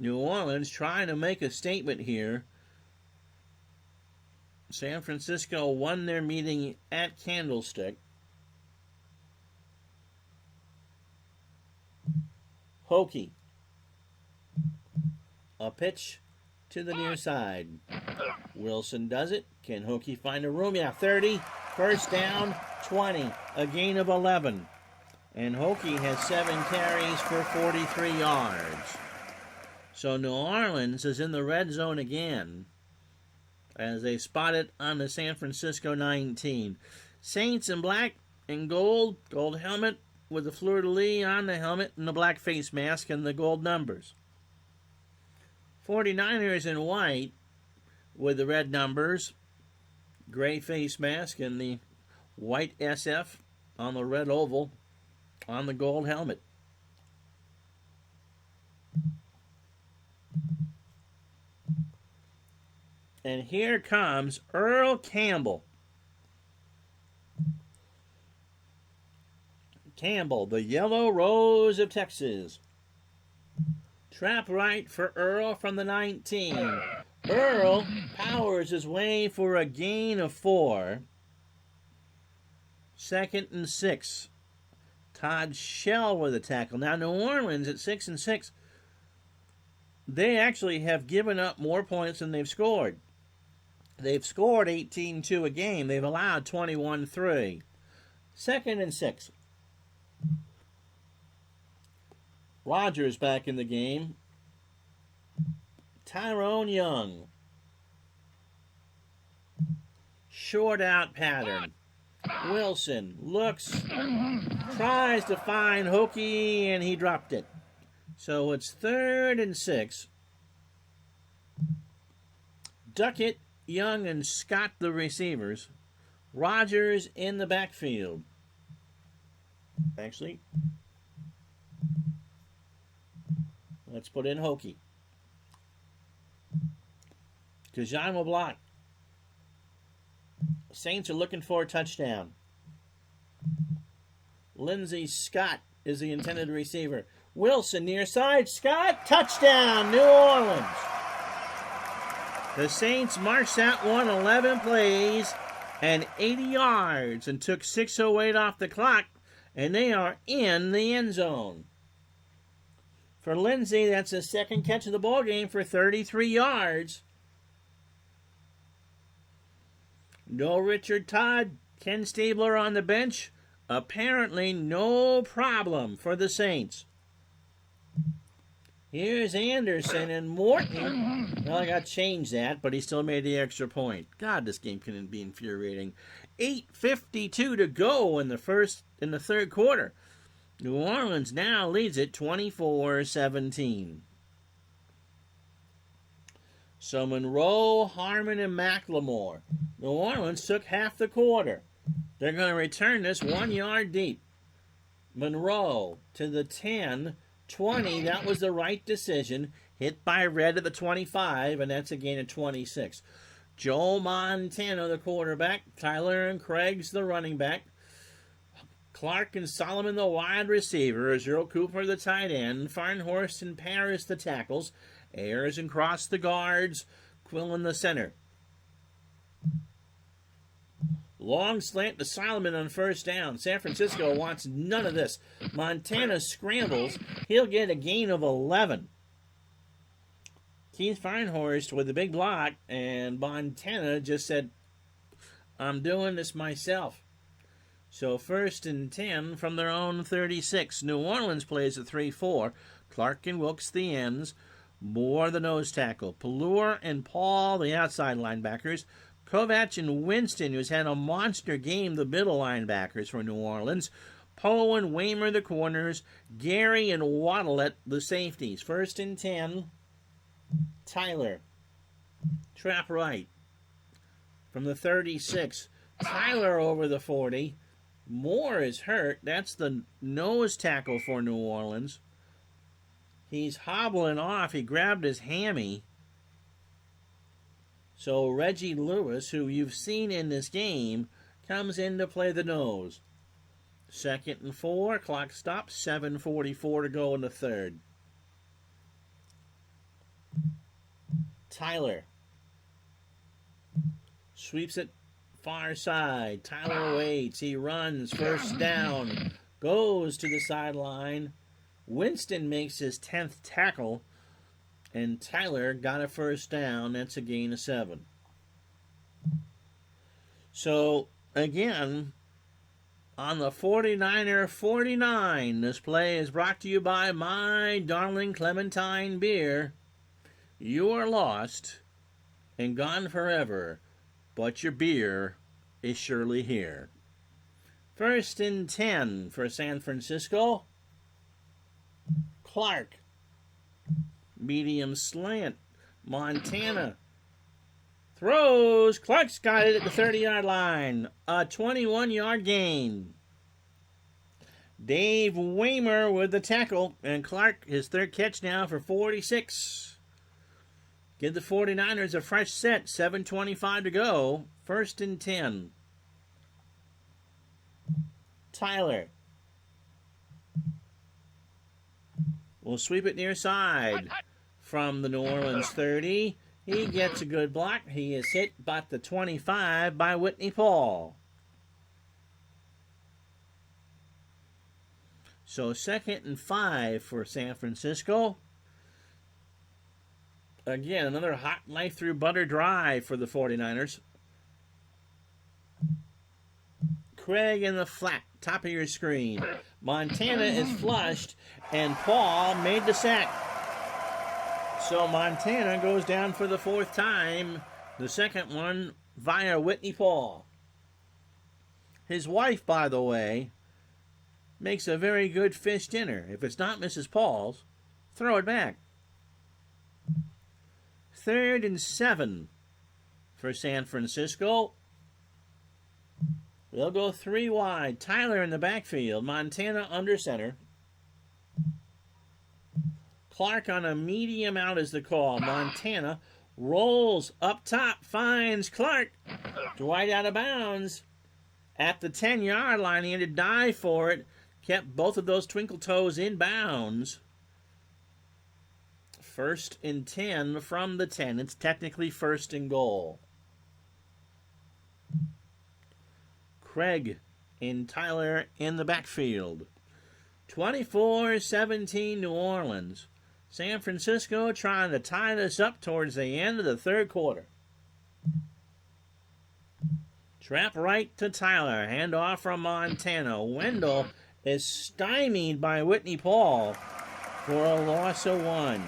New Orleans trying to make a statement here. San Francisco won their meeting at Candlestick. Hokie. A pitch to the near side. Wilson does it. Can Hokie find a room? Yeah, 30. First down, 20. A gain of 11. And Hokie has 7 carries for 43 yards. So New Orleans is in the red zone again as they spot it on the San Francisco 19. Saints in black and gold helmet with the fleur-de-lis on the helmet and the black face mask and the gold numbers. 49ers in white with the red numbers, gray face mask, and the white SF on the red oval on the gold helmet. And here comes Earl Campbell. Campbell, the Yellow Rose of Texas. Trap right for Earl from the 19. Earl powers his way for a gain of 4. 2nd and 6. Todd Shell with a tackle. Now New Orleans at 6 and 6. They actually have given up more points than they've scored. They've scored 18-2 a game. They've allowed 21-3. 2nd and 6. Rogers back in the game. Tyrone Young. Short out pattern. Wilson looks, tries to find Hokie, and he dropped it. So it's 3rd and 6. Duckett, Young, and Scott the receivers. Rogers in the backfield. Actually, let's put in Hokie. Kajan will block. Saints are looking for a touchdown. Lindsey Scott is the intended receiver. Wilson near side. Scott, touchdown, New Orleans. The Saints marched that one 11 plays and 80 yards and took 6:08 off the clock, and they are in the end zone. For Lindsey, that's his second catch of the ball game for 33 yards. No Richard Todd, Ken Stabler on the bench. Apparently no problem for the Saints. Here's Anderson and Morton. Well, I got to change that, but he still made the extra point. God, this game can be infuriating. 8:52 to go in the third quarter. New Orleans now leads it 24-17. So Monroe, Harmon, and McLemore. New Orleans took half the quarter. They're going to return this 1 yard deep. Monroe to the 10, 20. That was the right decision. Hit by Red at the 25, and that's a gain of 26. Joe Montana, the quarterback. Tyler and Craig's the running back. Clark and Solomon, the wide receivers. Earl Cooper, the tight end. Farnhorst and Paris, the tackles. Ayers and Cross, the guards. Quill in the center. Long slant to Solomon on first down. San Francisco wants none of this. Montana scrambles. He'll get a gain of 11. Keith Farnhorst with a big block, and Montana just said, I'm doing this myself. So 1st and 10 from their own 36. New Orleans plays a 3-4. Clark and Wilkes the ends. Moore the nose tackle. Pallure and Paul the outside linebackers. Kovac and Winston, who's had a monster game, the middle linebackers for New Orleans. Poe and Waymer the corners. Gary and Waddle the safeties. 1st and 10. Tyler. Trap right. From the 36. Tyler over the 40. Moore is hurt. That's the nose tackle for New Orleans. He's hobbling off. He grabbed his hammy. So Reggie Lewis, who you've seen in this game, comes in to play the nose. 2nd and 4. Clock stops. 7:44 to go in the third. Tyler. Sweeps it far side. Tyler waits. He runs. First down. Goes to the sideline. Winston makes his 10th tackle. And Tyler got a first down. That's a gain of 7. So, again, on the 49er 49, this play is brought to you by My Darling Clementine Beer. You are lost and gone forever, but your beer is surely here. 1st and 10 for San Francisco. Clark. Medium slant. Montana throws. Clark's got it at the 30-yard line. A 21-yard gain. Dave Waymer with the tackle. And Clark, his third catch now for 46. Give the 49ers a fresh set. 7:25 to go. 1st and 10. Tyler will sweep it near side from the New Orleans 30. He gets a good block. He is hit about the 25 by Whitney Paul. So 2nd and 5 for San Francisco. Again, another hot knife through butter drive for the 49ers. Craig in the flat. top of your screen. Montana is flushed, and Paul made the sack. So Montana goes down for the 4th time, the second one via Whitney Paul. His wife, by the way, makes a very good fish dinner. If it's not Mrs. Paul's, throw it back. 3rd and 7 for San Francisco. They'll go 3 wide. Tyler in the backfield. Montana under center. Clark on a medium out is the call. Montana rolls up top. Finds Clark. Dwight out of bounds. At the 10-yard line, he had to dive for it. Kept both of those twinkle toes in bounds. 1st and 10 from the 10. It's technically 1st and goal. Craig and Tyler in the backfield. 24-17 New Orleans. San Francisco trying to tie this up towards the end of the 3rd quarter. Trap right to Tyler. Handoff from Montana. Wendell is stymied by Whitney Paul for a loss of 1.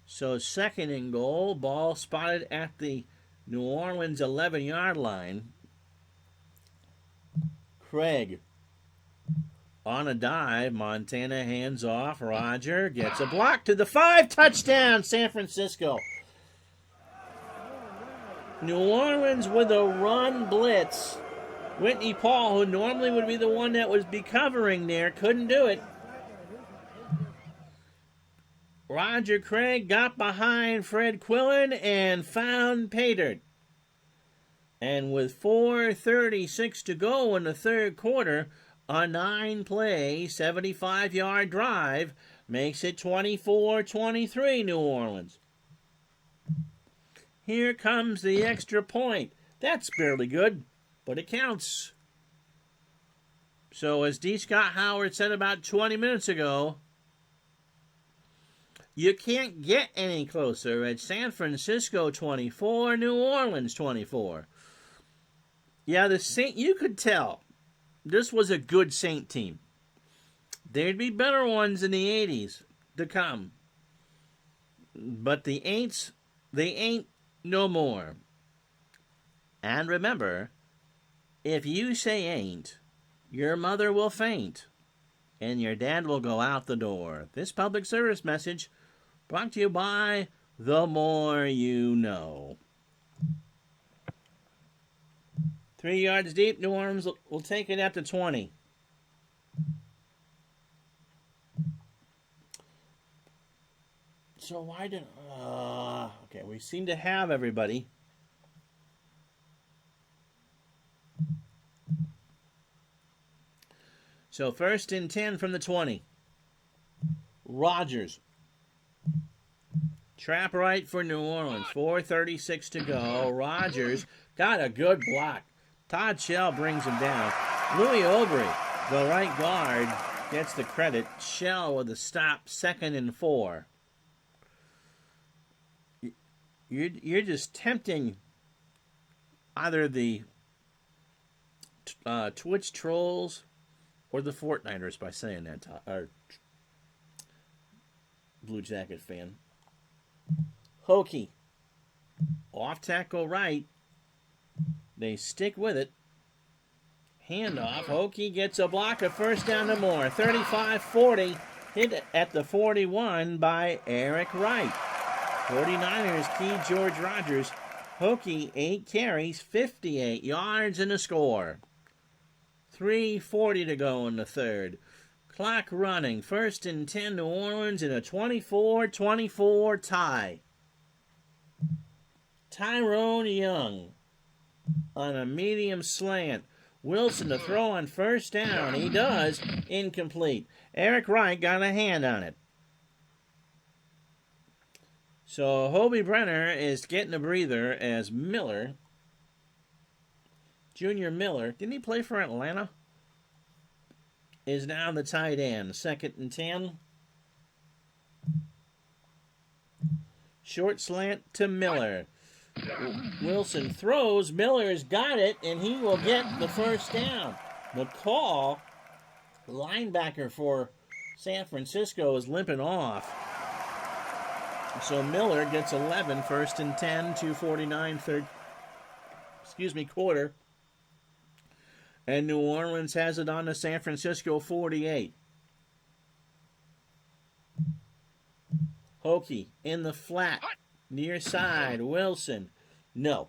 So 2nd and goal. Ball spotted at the New Orleans 11-yard line. Craig on a dive. Montana hands off. Roger gets a block to the 5. Touchdown, San Francisco. New Orleans with a run blitz. Whitney Paul, who normally would be the one that would be covering there, couldn't do it. Roger Craig got behind Fred Quillen and found Paydirt. And with 4:36 to go in the 3rd quarter, a 9-play, 75-yard drive makes it 24-23 New Orleans. Here comes the extra point. That's barely good, but it counts. So as D. Scott Howard said about 20 minutes ago, you can't get any closer at San Francisco 24, New Orleans 24. Yeah, the Saint, you could tell this was a good Saint team. There'd be better ones in the 80s to come. But the Aints, they ain't no more. And remember, if you say ain't, your mother will faint, and your dad will go out the door. This public service message brought to you by The More You Know. 3 yards deep, New Orleans will take it at the 20. So why did... okay, we seem to have everybody. So 1st and 10 from the 20. Rodgers. Trap right for New Orleans. 4:36 to go. Rodgers got a good block. Todd Shell brings him down. Louis Aubry, the right guard, gets the credit. Shell with a stop, 2nd and 4. You're just tempting either the Twitch trolls or the Fortniters by saying that, or Blue Jacket fan. Hokie. Off tackle right. They stick with it. Handoff. Hokie gets a block, a 1st down to Moore. 35-40. Hit at the 41 by Eric Wright. 49ers key George Rogers. Hokie, 8 carries, 58 yards and a score. 3:40 to go in the 3rd. Clock running. 1st and 10 New Orleans in a 24-24 tie. Tyrone Young on a medium slant. Wilson to throw on 1st down. He does. Incomplete. Eric Wright got a hand on it. So Hobie Brenner is getting a breather as Miller, Junior Miller, didn't he play for Atlanta? Is now the tight end. 2nd and 10. Short slant to Miller. Wilson throws. Miller's got it, and he will get the first down. McCall, linebacker for San Francisco, is limping off. So Miller gets 11, first and 10, 2:49, quarter. And New Orleans has it on the San Francisco 48. Hokie in the flat, near side. Wilson, no.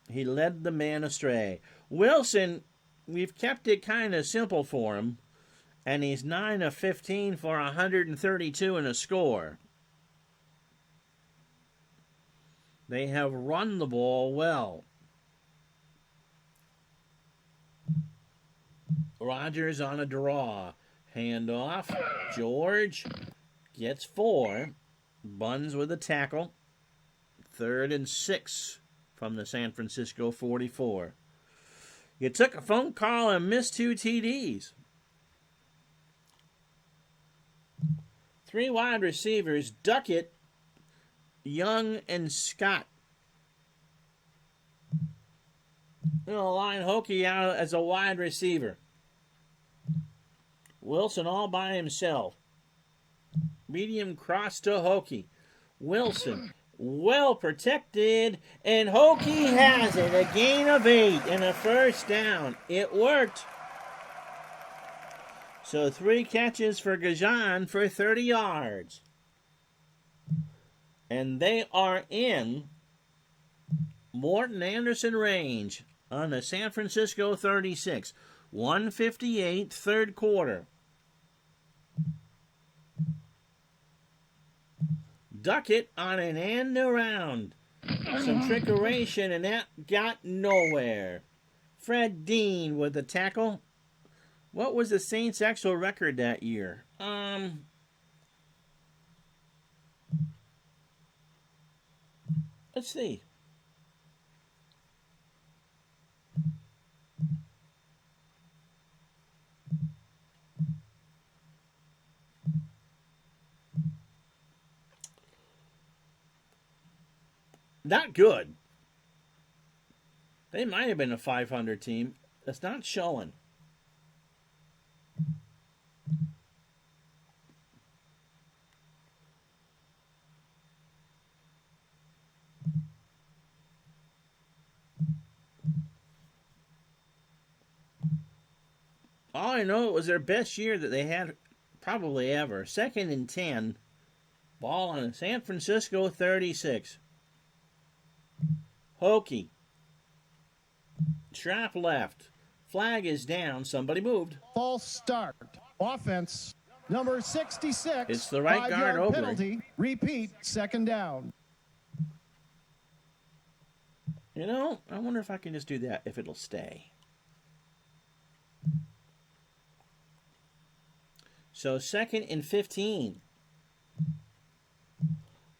He led the man astray. Wilson, we've kept it kind of simple for him, and he's 9 of 15 for 132 and a score. They have run the ball well. Rodgers on a draw. Handoff. George gets 4. Buns with a tackle. 3rd and 6 from the San Francisco 44. You took a phone call and missed 2 TDs. 3 wide receivers. Duckett, Young, and Scott. They'll line Hokie out as a wide receiver. Wilson all by himself. Medium cross to Hokie. Wilson, well protected, and Hokie has it. A gain of 8 and a first down. It worked. So 3 catches for Gajan for 30 yards. And they are in Morton Anderson range on the San Francisco 36. 1:58, third quarter. Duckett on an end around. Some trickeration, and that got nowhere. Fred Dean with the tackle. What was the Saints' actual record that year? Let's see. Not good. They might have been a 500 team. That's not showing. All I know, it was their best year that they had probably ever. 2nd and 10. Ball on San Francisco 36. Hokie. Trap left. Flag is down. Somebody moved. False start. Offense. Number 66. It's the right guard 5-yard over. penalty. Repeat. 2nd down. You know, I wonder if I can just do that, if it'll stay. So 2nd and 15.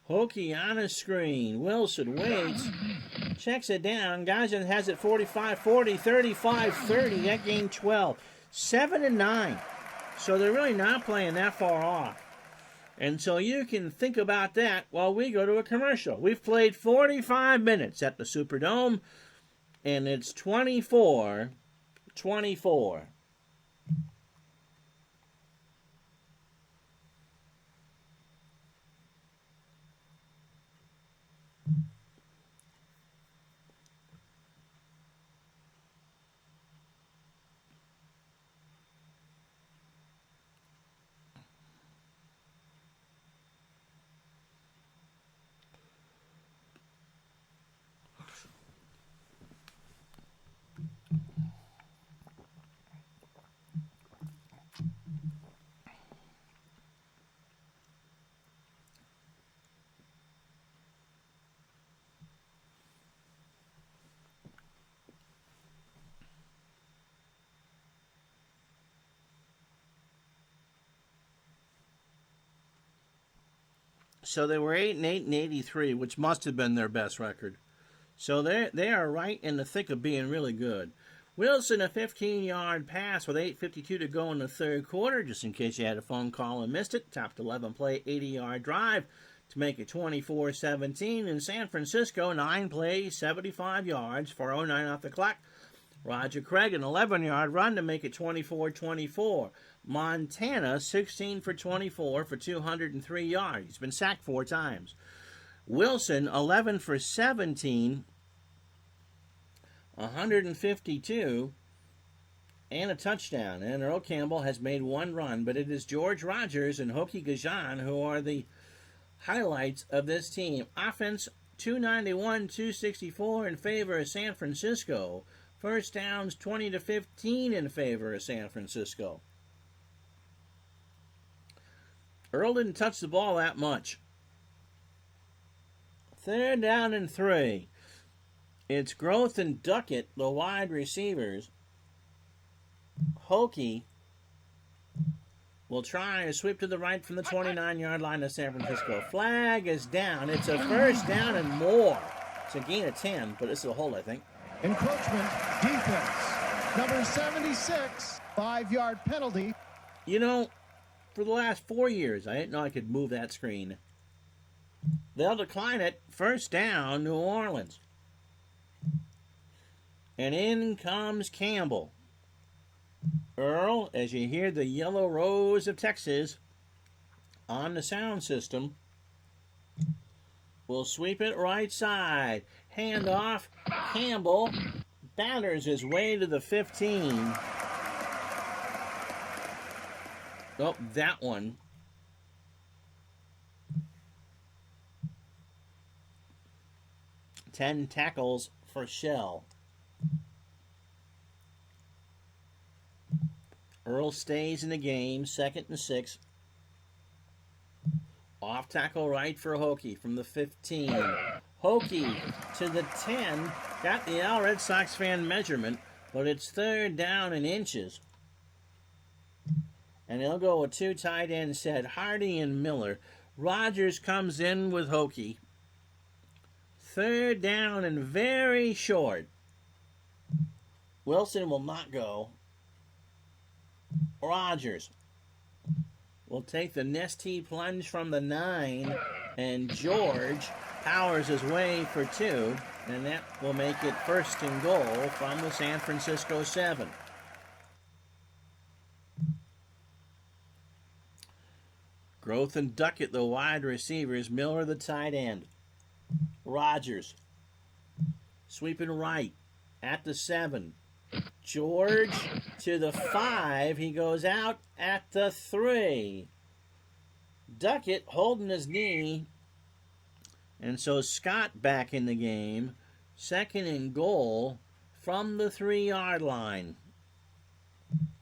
Hokie on a screen. Wilson waits. Checks it down. Gajan has it 45, 40, 35, 30. That gained 12. 7 and 9. So they're really not playing that far off. And so you can think about that while we go to a commercial. We've played 45 minutes at the Superdome, and it's 24-24. So they were 8-8 and 83, which must have been their best record. So they are right in the thick of being really good. Wilson, a 15-yard pass with 8:52 to go in the third quarter. Just in case you had a phone call and missed it, topped 11 play, 80-yard drive. to make it 24-17. In San Francisco, 9 plays, 75 yards, 4:09 off the clock. Roger Craig, an 11-yard run to make it 24-24. Montana, 16 for 24 for 203 yards. He's been sacked 4 times. Wilson, 11 for 17, 152, and a touchdown. And Earl Campbell has made 1 run, but it is George Rogers and Hokie Gajan who are the highlights of this team. Offense, 291, 264 in favor of San Francisco. First downs, 20-15 in favor of San Francisco. Earl didn't touch the ball that much. 3rd down and 3. It's Groth and Duckett, the wide receivers. Hokie will try a sweep to the right from the 29-yard line of San Francisco. Flag is down. It's a first down and more. It's a gain of 10, but it's a hold, I think. Encroachment defense. Number 76, 5-yard penalty. You know, for the last 4 years, I didn't know I could move that screen. They'll decline it. First down, New Orleans. And in comes Campbell. Earl, as you hear the Yellow Rose of Texas on the sound system, will sweep it right side. Hand off. Campbell batters his way to the 15. Oh, that one. Ten tackles for Shell. Earl stays in the game, 2nd and 6. Off tackle right for Hokie from the 15. Hokie to the 10. Got the Al Red Sox fan measurement, but it's 3rd down in inches. And they'll go with 2 tight ends set, Hardy and Miller. Rogers comes in with Hokie. 3rd down and very short. Wilson will not go. Rogers will take the Nestea plunge from the 9, and George powers his way for 2, and that will make it 1st and goal from the San Francisco 7. Groth and Duckett, the wide receivers. Miller, the tight end. Rogers sweeping right at the 7. George to the 5. He goes out at the 3. Duckett holding his knee. And so Scott back in the game. 2nd and goal from the 3-yard line.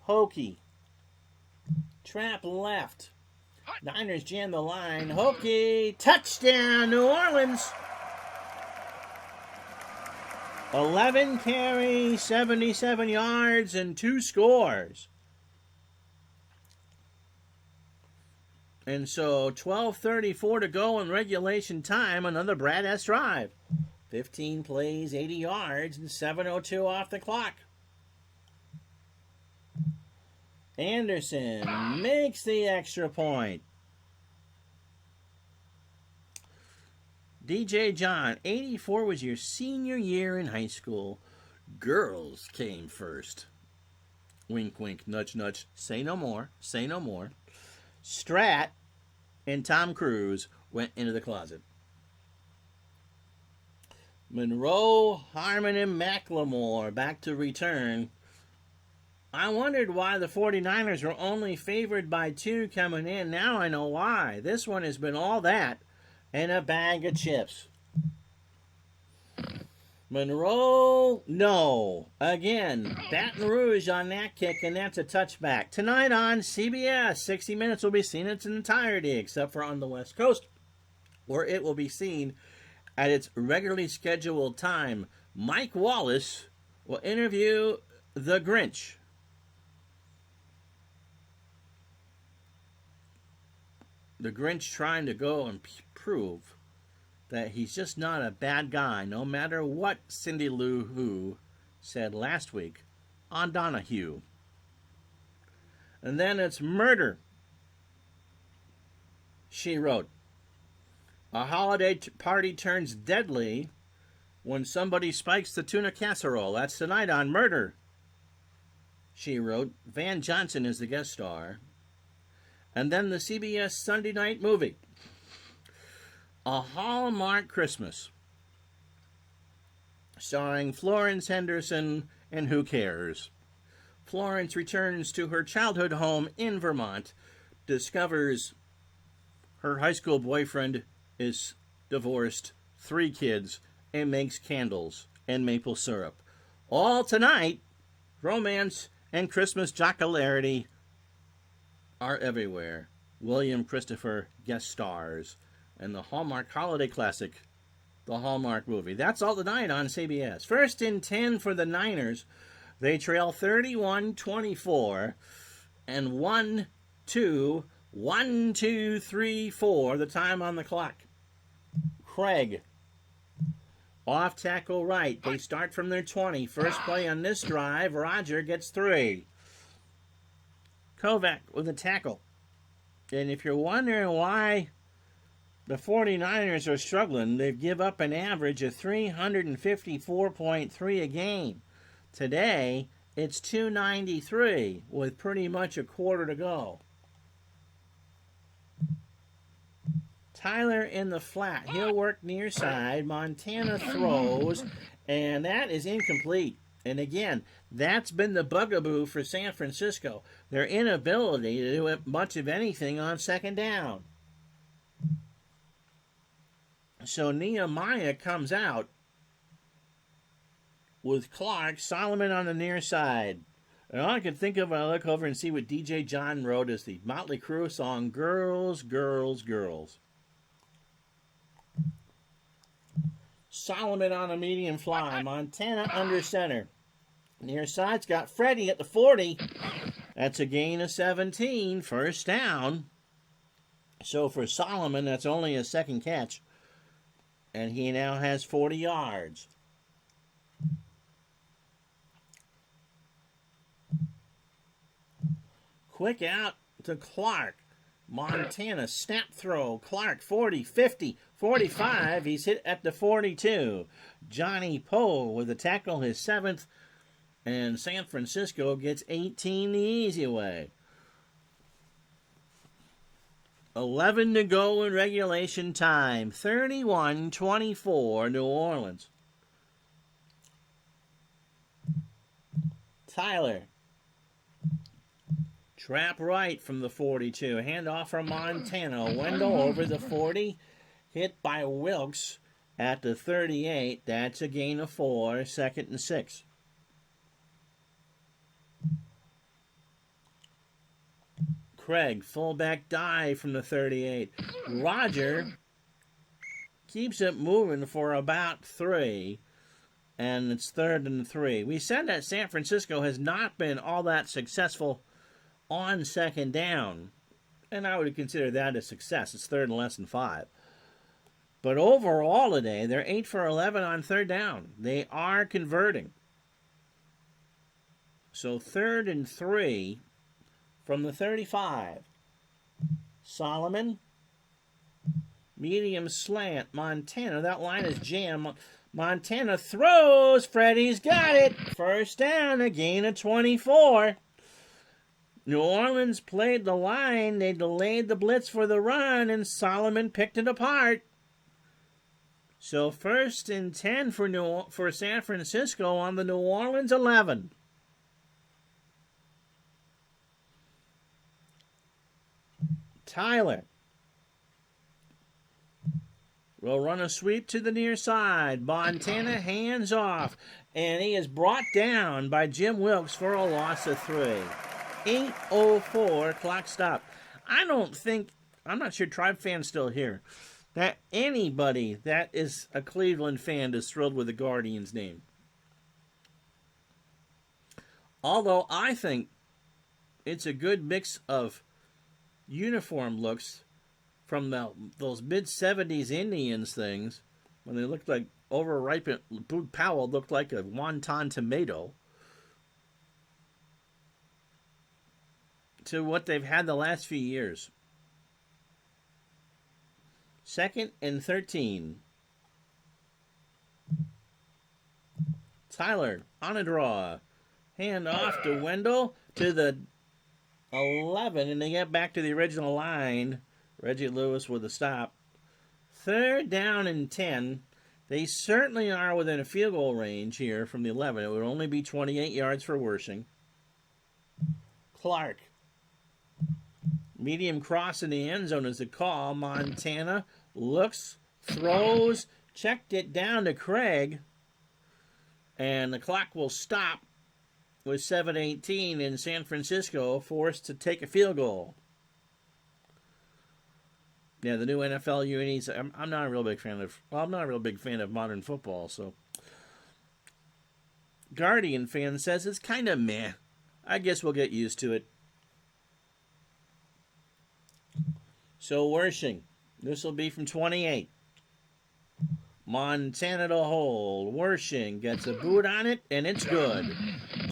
Hokie. Trap left. Niners jam the line. Hokie. Touchdown, New Orleans. 11 carries, 77 yards, and 2 scores. And so 12:34 to go in regulation time. Another Brad-esque drive. 15 plays, 80 yards, and 7:02 off the clock. Anderson makes the extra point. DJ John, 84 was your senior year in high school. Girls came first. Wink, wink, nudge, nudge. Say no more. Say no more. Strat and Tom Cruise went into the closet. Monroe, Harmon, and McLemore back to return. I wondered why the 49ers were only favored by 2 coming in. Now I know why. This one has been all that and a bag of chips. Monroe, no. Again, Baton Rouge on that kick, and that's a touchback. Tonight on CBS, 60 Minutes will be seen in its entirety, except for on the West Coast, where it will be seen at its regularly scheduled time. Mike Wallace will interview the Grinch. The Grinch trying to go and prove that he's just not a bad guy, no matter what Cindy Lou Who said last week on Donahue. And then it's Murder, She Wrote. A holiday party turns deadly when somebody spikes the tuna casserole. That's tonight on Murder, She Wrote. Van Johnson is the guest star. And then the CBS Sunday night movie, A Hallmark Christmas, starring Florence Henderson and Who Cares? Florence returns to her childhood home in Vermont, discovers her high school boyfriend is divorced, 3 kids, and makes candles and maple syrup. All tonight. Romance and Christmas jocularity are everywhere. William Christopher guest stars. And the Hallmark holiday classic, the Hallmark movie. That's all tonight on CBS. First and 10 for the Niners. They trail 31-24. And 1, 2, 1, 2, 3, 4. The time on the clock. Craig. Off tackle right. They start from their 20. First play on this drive. Roger gets 3. Kovac with a tackle. And if you're wondering why the 49ers are struggling, they give up an average of 354.3 a game. Today, it's 293 with pretty much a quarter to go. Tyler in the flat. He'll work near side. Montana throws, and that is incomplete. And again, that's been the bugaboo for San Francisco. Their inability to do much of anything on second down. So Nehemiah comes out with Clark, Solomon on the near side. And all I can think of when I look over and see what DJ John wrote is the Motley Crue song, Girls, Girls, Girls. Solomon on a medium fly. Montana under center. Near side's got Freddie at the 40. That's a gain of 17. First down. So for Solomon, that's only a second catch. And he now has 40 yards. Quick out to Clark. Montana snap throw. Clark 40, 50, 45. He's hit at the 42. Johnny Poe with a tackle, his 7th. And San Francisco gets 18 the easy way. 11 to go in regulation time. 31-24 New Orleans. Tyler. Trap right from the 42. Handoff from Montana. Wendell over the 40. Hit by Wilkes at the 38. That's a gain of 4. Second and 6. Craig, fullback dive from the 38. Roger keeps it moving for about 3, and it's 3rd and 3. We said that San Francisco has not been all that successful on second down, and I would consider that a success. It's 3rd and less than 5. But overall today, they're 8 for 11 on 3rd down. They are converting. So 3rd and 3 from the 35. Solomon. Medium slant. Montana. That line is jammed. Montana throws. Freddie's got it. First down. A gain of 24. New Orleans played the line. They delayed the blitz for the run, and Solomon picked it apart. So 1st and 10 for San Francisco on the New Orleans 11. Tyler will run a sweep to the near side. Montana hands off, and he is brought down by Jim Wilkes for a loss of 3. 8:04, clock stop. I'm not sure Tribe fans still here, that anybody that is a Cleveland fan is thrilled with the Guardians name. Although I think it's a good mix of uniform looks from those mid-70s Indians things, when they looked like overripened. Boot Powell looked like a wonton tomato, to what they've had the last few years. 2nd and 13. Tyler on a draw. Hand off to Wendell to the 11, and they get back to the original line. Reggie Lewis with a stop. 3rd down and 10. They certainly are within a field goal range here from the 11. It would only be 28 yards for Wershing. Clark. Medium cross in the end zone is the call. Montana looks, throws, checked it down to Craig. And the clock will stop with 7:18 in San Francisco, forced to take a field goal. Yeah, the new NFL unis. I'm not a real big fan of. Well, I'm not a real big fan of modern football. So, Guardian fan says it's kind of meh. I guess we'll get used to it. So Wershing, this will be from 28. Montana to hold. Wershing gets a boot on it, and it's good.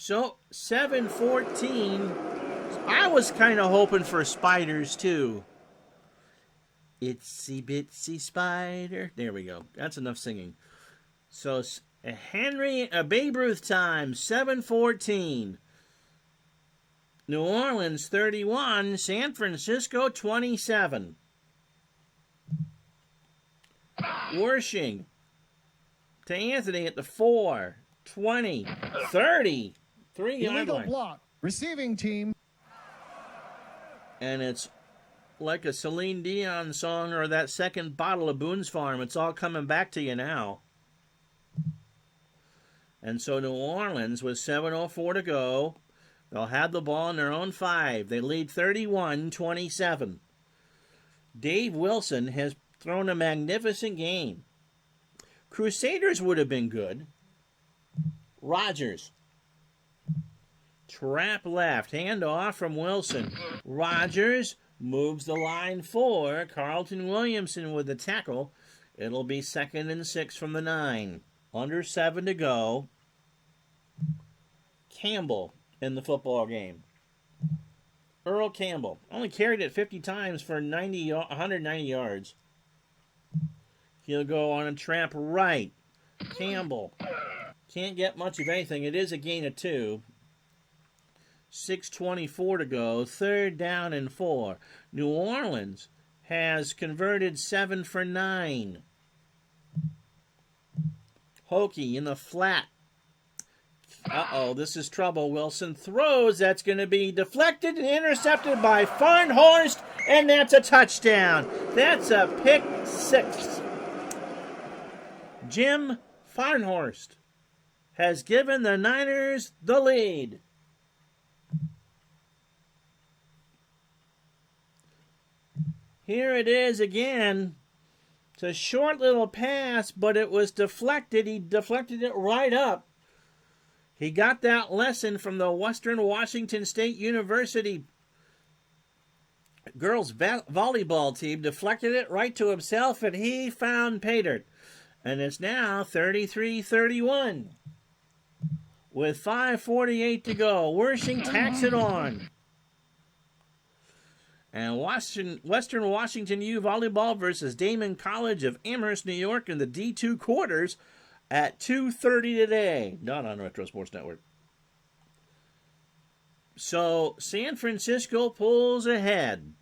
So 7-14. I was kind of hoping for spiders too. Itsy bitsy spider. There we go. That's enough singing. So Babe Ruth time. 7-14. New Orleans 31. San Francisco 27. Wershing to Anthony at the 4, 20, 30, 3-yard line. Block. Receiving team. And it's like a Celine Dion song or that second bottle of Boone's Farm. It's all coming back to you now. And so New Orleans with 7:04 to go. They'll have the ball in their own 5. They lead 31-27. Dave Wilson has thrown a magnificent game. Crusaders would have been good. Rogers. Trap left. Hand off from Wilson. Rogers moves the line 4. Carlton Williamson with the tackle. It'll be 2nd and 6 from the 9. Under 7 to go. Campbell in the football game. Earl Campbell only carried it 50 times for 190 yards. He'll go on a trap right. Campbell can't get much of anything. It is a gain of 2. 6:24 to go. 3rd down and 4. New Orleans has converted 7 for 9. Hokie in the flat. Uh-oh, this is trouble. Wilson throws. That's going to be deflected and intercepted by Farnhorst, and that's a touchdown. That's a pick 6. Jim Farnhorst has given the Niners the lead. Here it is again. It's a short little pass, but it was deflected. He deflected it right up. He got that lesson from the Western Washington State University girls volleyball team, deflected it right to himself, and he found pay dirt. And it's now 33-31 with 5:48 to go. Wershing tacks it on. And Western Washington U volleyball versus Damon College of Amherst, New York in the D2 quarters at 2:30 today. Not on Retro Sports Network. So San Francisco pulls ahead.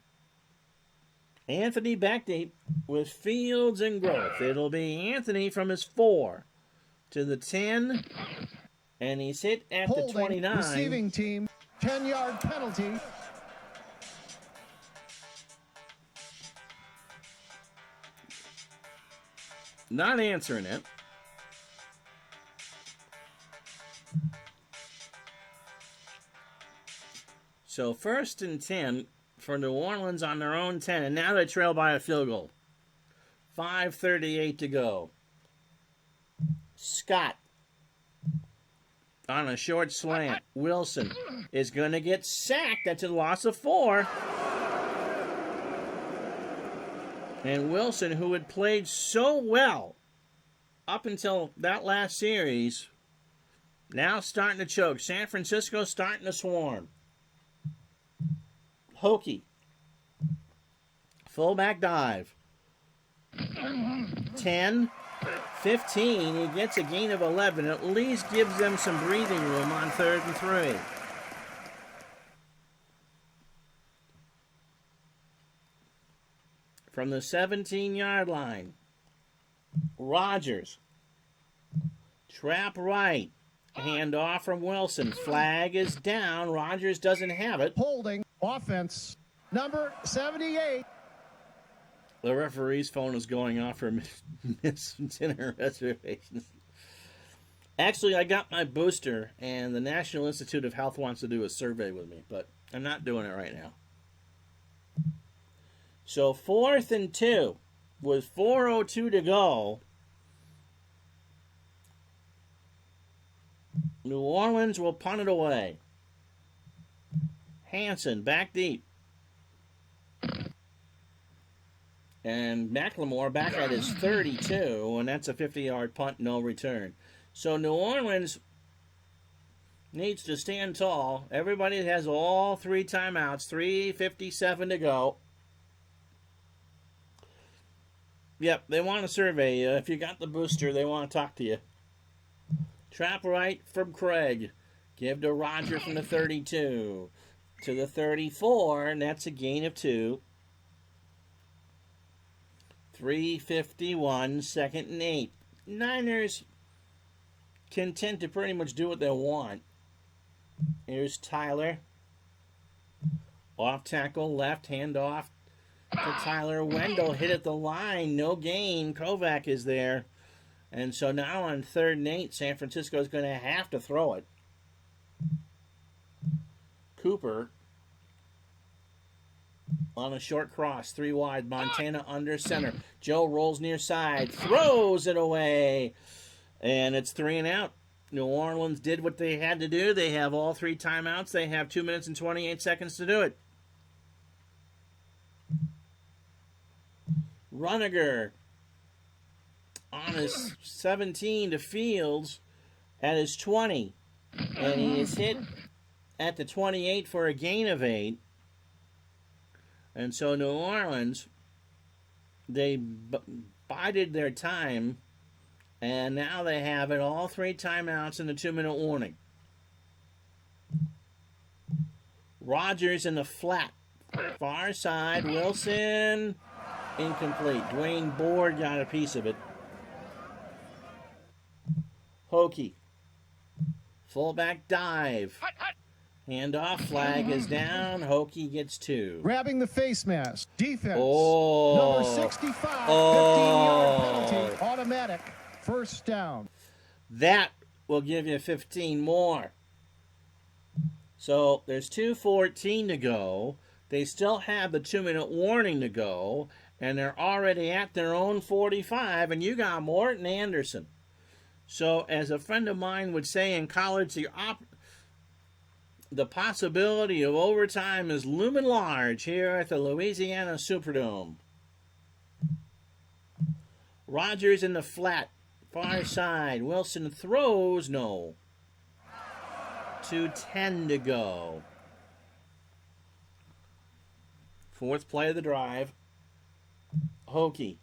Anthony back deep with Fields and Growth. It'll be Anthony from his 4 to the 10. And he's hit at the 29. Receiving team, 10-yard penalty. Not answering it. So 1st and 10 for New Orleans on their own 10. And now they trail by a field goal. 5:38 to go. Scott on a short slant. Wilson is going to get sacked. That's a loss of 4. And Wilson, who had played so well up until that last series, now starting to choke. San Francisco starting to swarm. Hokie. Fullback dive. 10, 15. He gets a gain of 11. At least gives them some breathing room on 3rd and 3. From the 17-yard line, Rogers. Trap right. Hand off from Wilson. Flag is down. Rogers doesn't have it. Holding offense. Number 78. The referee's phone is going off for Miss Dinner reservations. Actually, I got my booster, and the National Institute of Health wants to do a survey with me, but I'm not doing it right now. So 4th and 2 with 4:02 to go. New Orleans will punt it away. Hanson back deep. And McLemore back at his 32, and that's a 50-yard punt, no return. So New Orleans needs to stand tall. Everybody has all 3 timeouts, 3:57 to go. Yep, they want to survey you. If you got the booster, they want to talk to you. Trap right from Craig. Give to Roger from the 32. To the 34, and that's a gain of 2. 3:51, 2nd and 8. Niners content to pretty much do what they want. Here's Tyler. Off tackle, left, hand off to Tyler. Wendell hit at the line, no gain. Kovac is there. And so now on 3rd and 8, San Francisco is going to have to throw it. Cooper on a short cross, 3 wide. Montana under center. Joe rolls near side, throws it away. And it's 3 and out. New Orleans did what they had to do. They have all 3 timeouts. They have 2 minutes and 28 seconds to do it. Runiger on his 17 to Fields at his 20. And he is hit at the 28 for a gain of 8. And so New Orleans, they bided their time, and now they have it all 3 timeouts and a 2-minute warning. Rogers in the flat. Far side, Wilson, incomplete. Dwayne Board got a piece of it. Hokie, fullback dive. Handoff, flag is down. Hokie gets 2. Grabbing the face mask. Defense. Oh. Number 65. 15-yard penalty. Automatic. 1st down. That will give you 15 more. So there's 2:14 to go. They still have the 2-minute warning to go, and they're already at their own 45, and you got Morton Anderson. So as a friend of mine would say in college, the possibility of overtime is looming large here at the Louisiana Superdome. Rogers in the flat, far side. Wilson throws, no. 2:10 to go. 4th play of the drive. Hokie.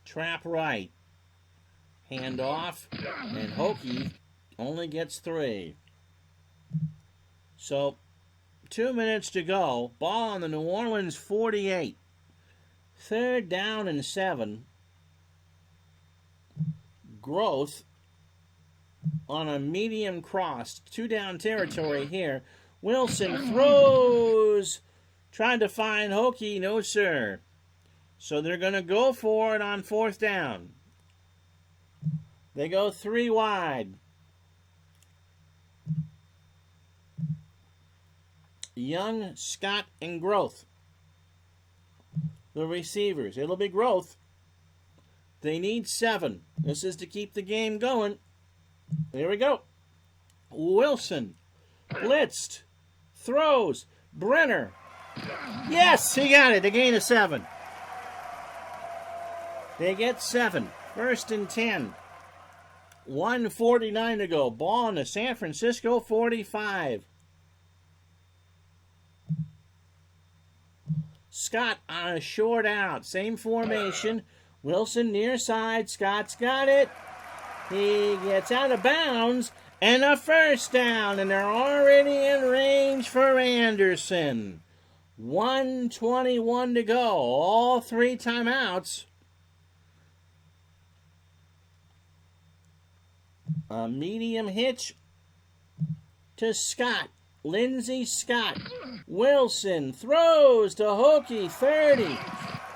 Trap right. Hand off, and Hokie only gets 3. So, 2 minutes to go. Ball on the New Orleans 48. 3rd down and 7. Growth on a medium cross. 2 down territory here. Wilson throws. Tried to find Hokie. No, sir. So they're going to go for it on 4th down. They go 3 wide. Young, Scott, and Growth. The receivers. It'll be Growth. They need 7. This is to keep the game going. Here we go. Wilson. Blitzed. Throws. Brenner. Yes, he got it. A gain of 7. They get 7. 1st and 10. 1:49 to go. Ball on the San Francisco 45. Scott on a short out. Same formation. Wilson near side. Scott's got it. He gets out of bounds. And a first down. And they're already in range for Anderson. 1:21 to go. All 3 timeouts. A medium hitch to Scott. Lindsey Scott. Wilson throws to Hokie, 30.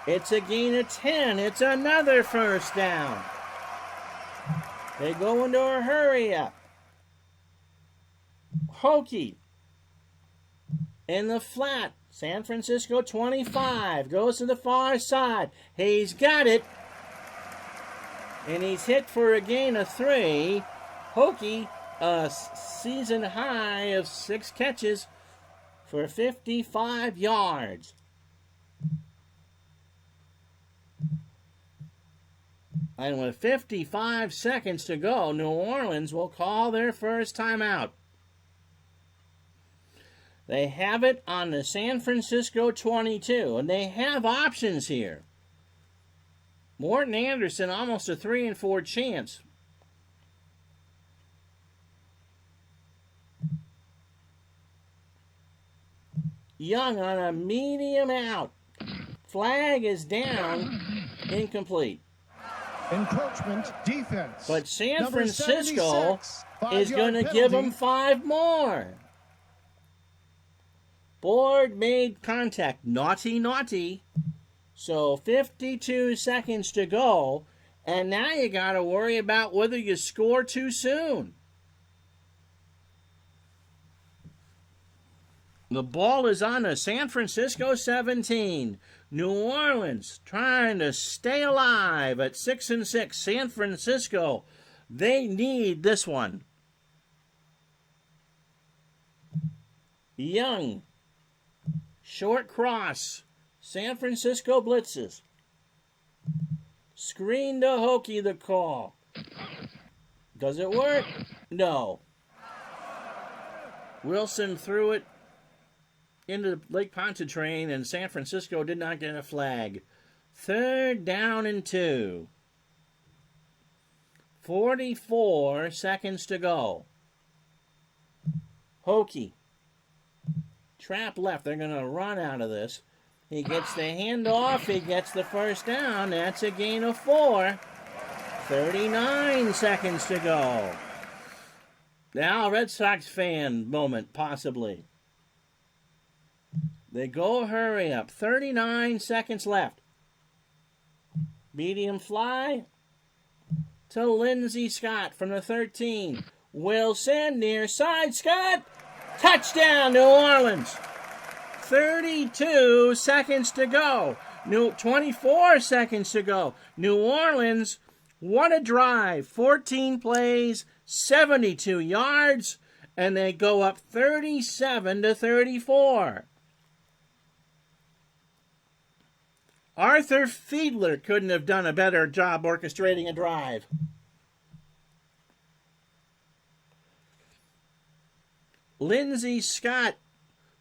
It's a gain of 10. It's another first down. They go into a hurry up. Hokie in the flat. San Francisco 25. Goes to the far side. He's got it. And he's hit for a gain of 3. Hokie, a season high of 6 catches for 55 yards. And with 55 seconds to go, New Orleans will call their first timeout. They have it on the San Francisco 22, and they have options here. Morton Anderson, almost a 3-4 chance. Young on a medium out. Flag is down. Incomplete. Encroachment defense. But San Number Francisco 76, is going to five-yard give them penalty. 5 more. Board made contact. Naughty, naughty. So 52 seconds to go. And now you got to worry about whether you score too soon. The ball is on the San Francisco 17. New Orleans trying to stay alive at 6-6. San Francisco, they need this one. Young, short cross. San Francisco blitzes. Screen to Hokie, the call. Does it work? No. Wilson threw it into the Lake Pontchartrain, and San Francisco did not get a flag. 3rd down and 2. 44 seconds to go. Hokie. Trap left. They're going to run out of this. He gets the handoff. He gets the first down. That's a gain of 4. 39 seconds to go. Now, Red Sox fan moment, possibly. They go hurry up. 39 seconds left. Medium fly to Lindsey Scott from the 13. Wilson near side. Scott. Touchdown, New Orleans. 32 seconds to go. 24 seconds to go. New Orleans, what a drive. 14 plays, 72 yards, and they go up 37-34. Arthur Fiedler couldn't have done a better job orchestrating a drive. Lindsey Scott,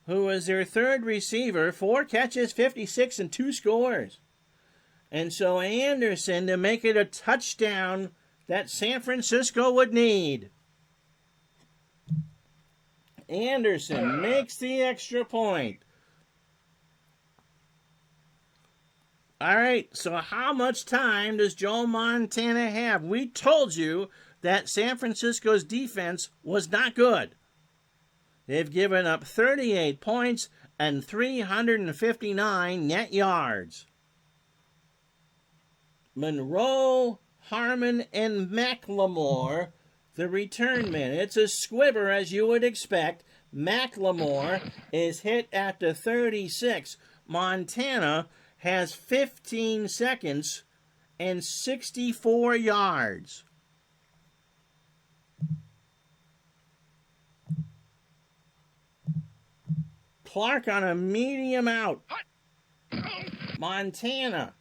who was their 3rd receiver, 4 catches, 56, and 2 scores. And so Anderson to make it a touchdown that San Francisco would need. Anderson makes the extra point. All right, so how much time does Joe Montana have? We told you that San Francisco's defense was not good. They've given up 38 points and 359 net yards. Monroe, Harmon, and McLemore, the return men. It's a squibber, as you would expect. McLemore is hit at the 36. Montana has 15 seconds and 64 yards. Clark on a medium out. Montana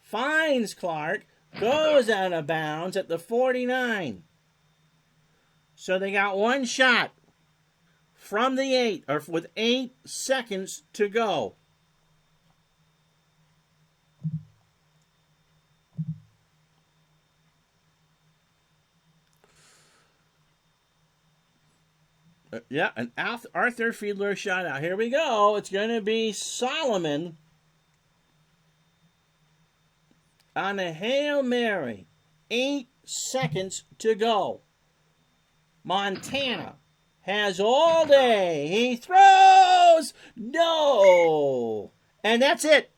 finds Clark, goes out of bounds at the 49. So they got one shot from the 8, or with 8 seconds to go. Yeah, an Arthur Fiedler shutout. Here we go. It's going to be Solomon on a Hail Mary. 8 seconds to go. Montana has all day. He throws. No. And that's it.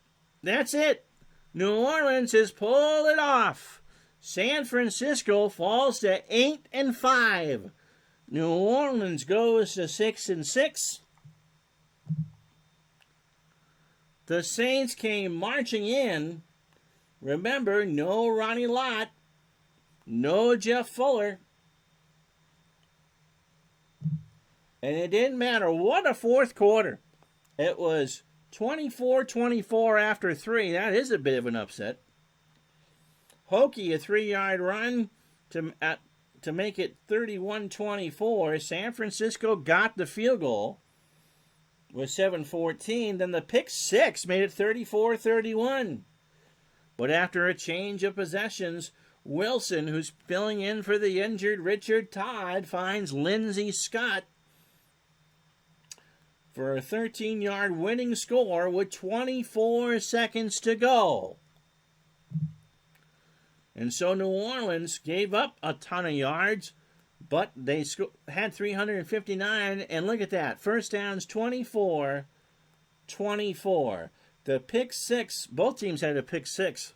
That's it. New Orleans has pulled it off. San Francisco falls to 8-5. New Orleans goes to 6-6. The Saints came marching in. Remember, no Ronnie Lott, no Jeff Fuller. And it didn't matter. What a fourth quarter. It was 24-24 after 3. That is a bit of an upset. Hokie, a 3-yard run to make it 31-24. San Francisco got the field goal with 7:14. Then the pick six made it 34-31. But after a change of possessions, Wilson, who's filling in for the injured Richard Todd, finds Lindsey Scott for a 13-yard winning score with 24 seconds to go. And so New Orleans gave up a ton of yards, but they had 359, and look at that. First downs, 24-24. The pick six, both teams had a pick six.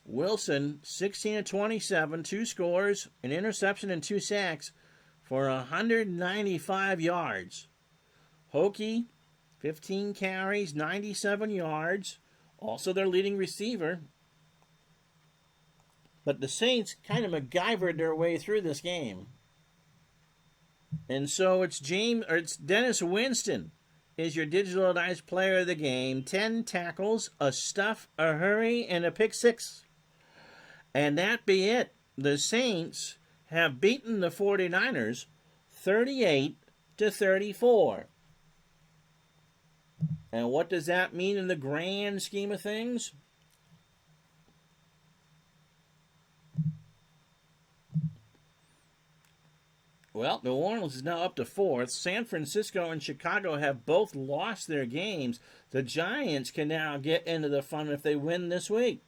Wilson, 16-27, 2 scores, an interception and 2 sacks for 195 yards. Hokie, 15 carries, 97 yards. Also their leading receiver. But the Saints kind of MacGyvered their way through this game. And so it's Dennis Winston is your digitalized player of the game. 10 tackles, a stuff, a hurry, and a pick six. And that be it. The Saints have beaten the 49ers 38-34. And what does that mean in the grand scheme of things? Well, New Orleans is now up to 4th. San Francisco and Chicago have both lost their games. The Giants can now get into the fun if they win this week.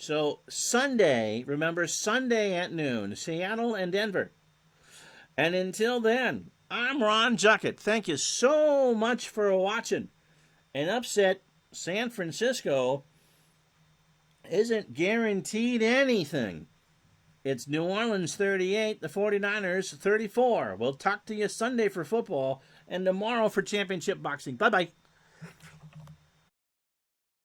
So Sunday, remember Sunday at noon, Seattle and Denver. And until then, I'm Ron Juckett. Thank you so much for watching. An upset San Francisco isn't guaranteed anything. It's New Orleans 38, the 49ers 34. We'll talk to you Sunday for football and tomorrow for championship boxing. Bye-bye.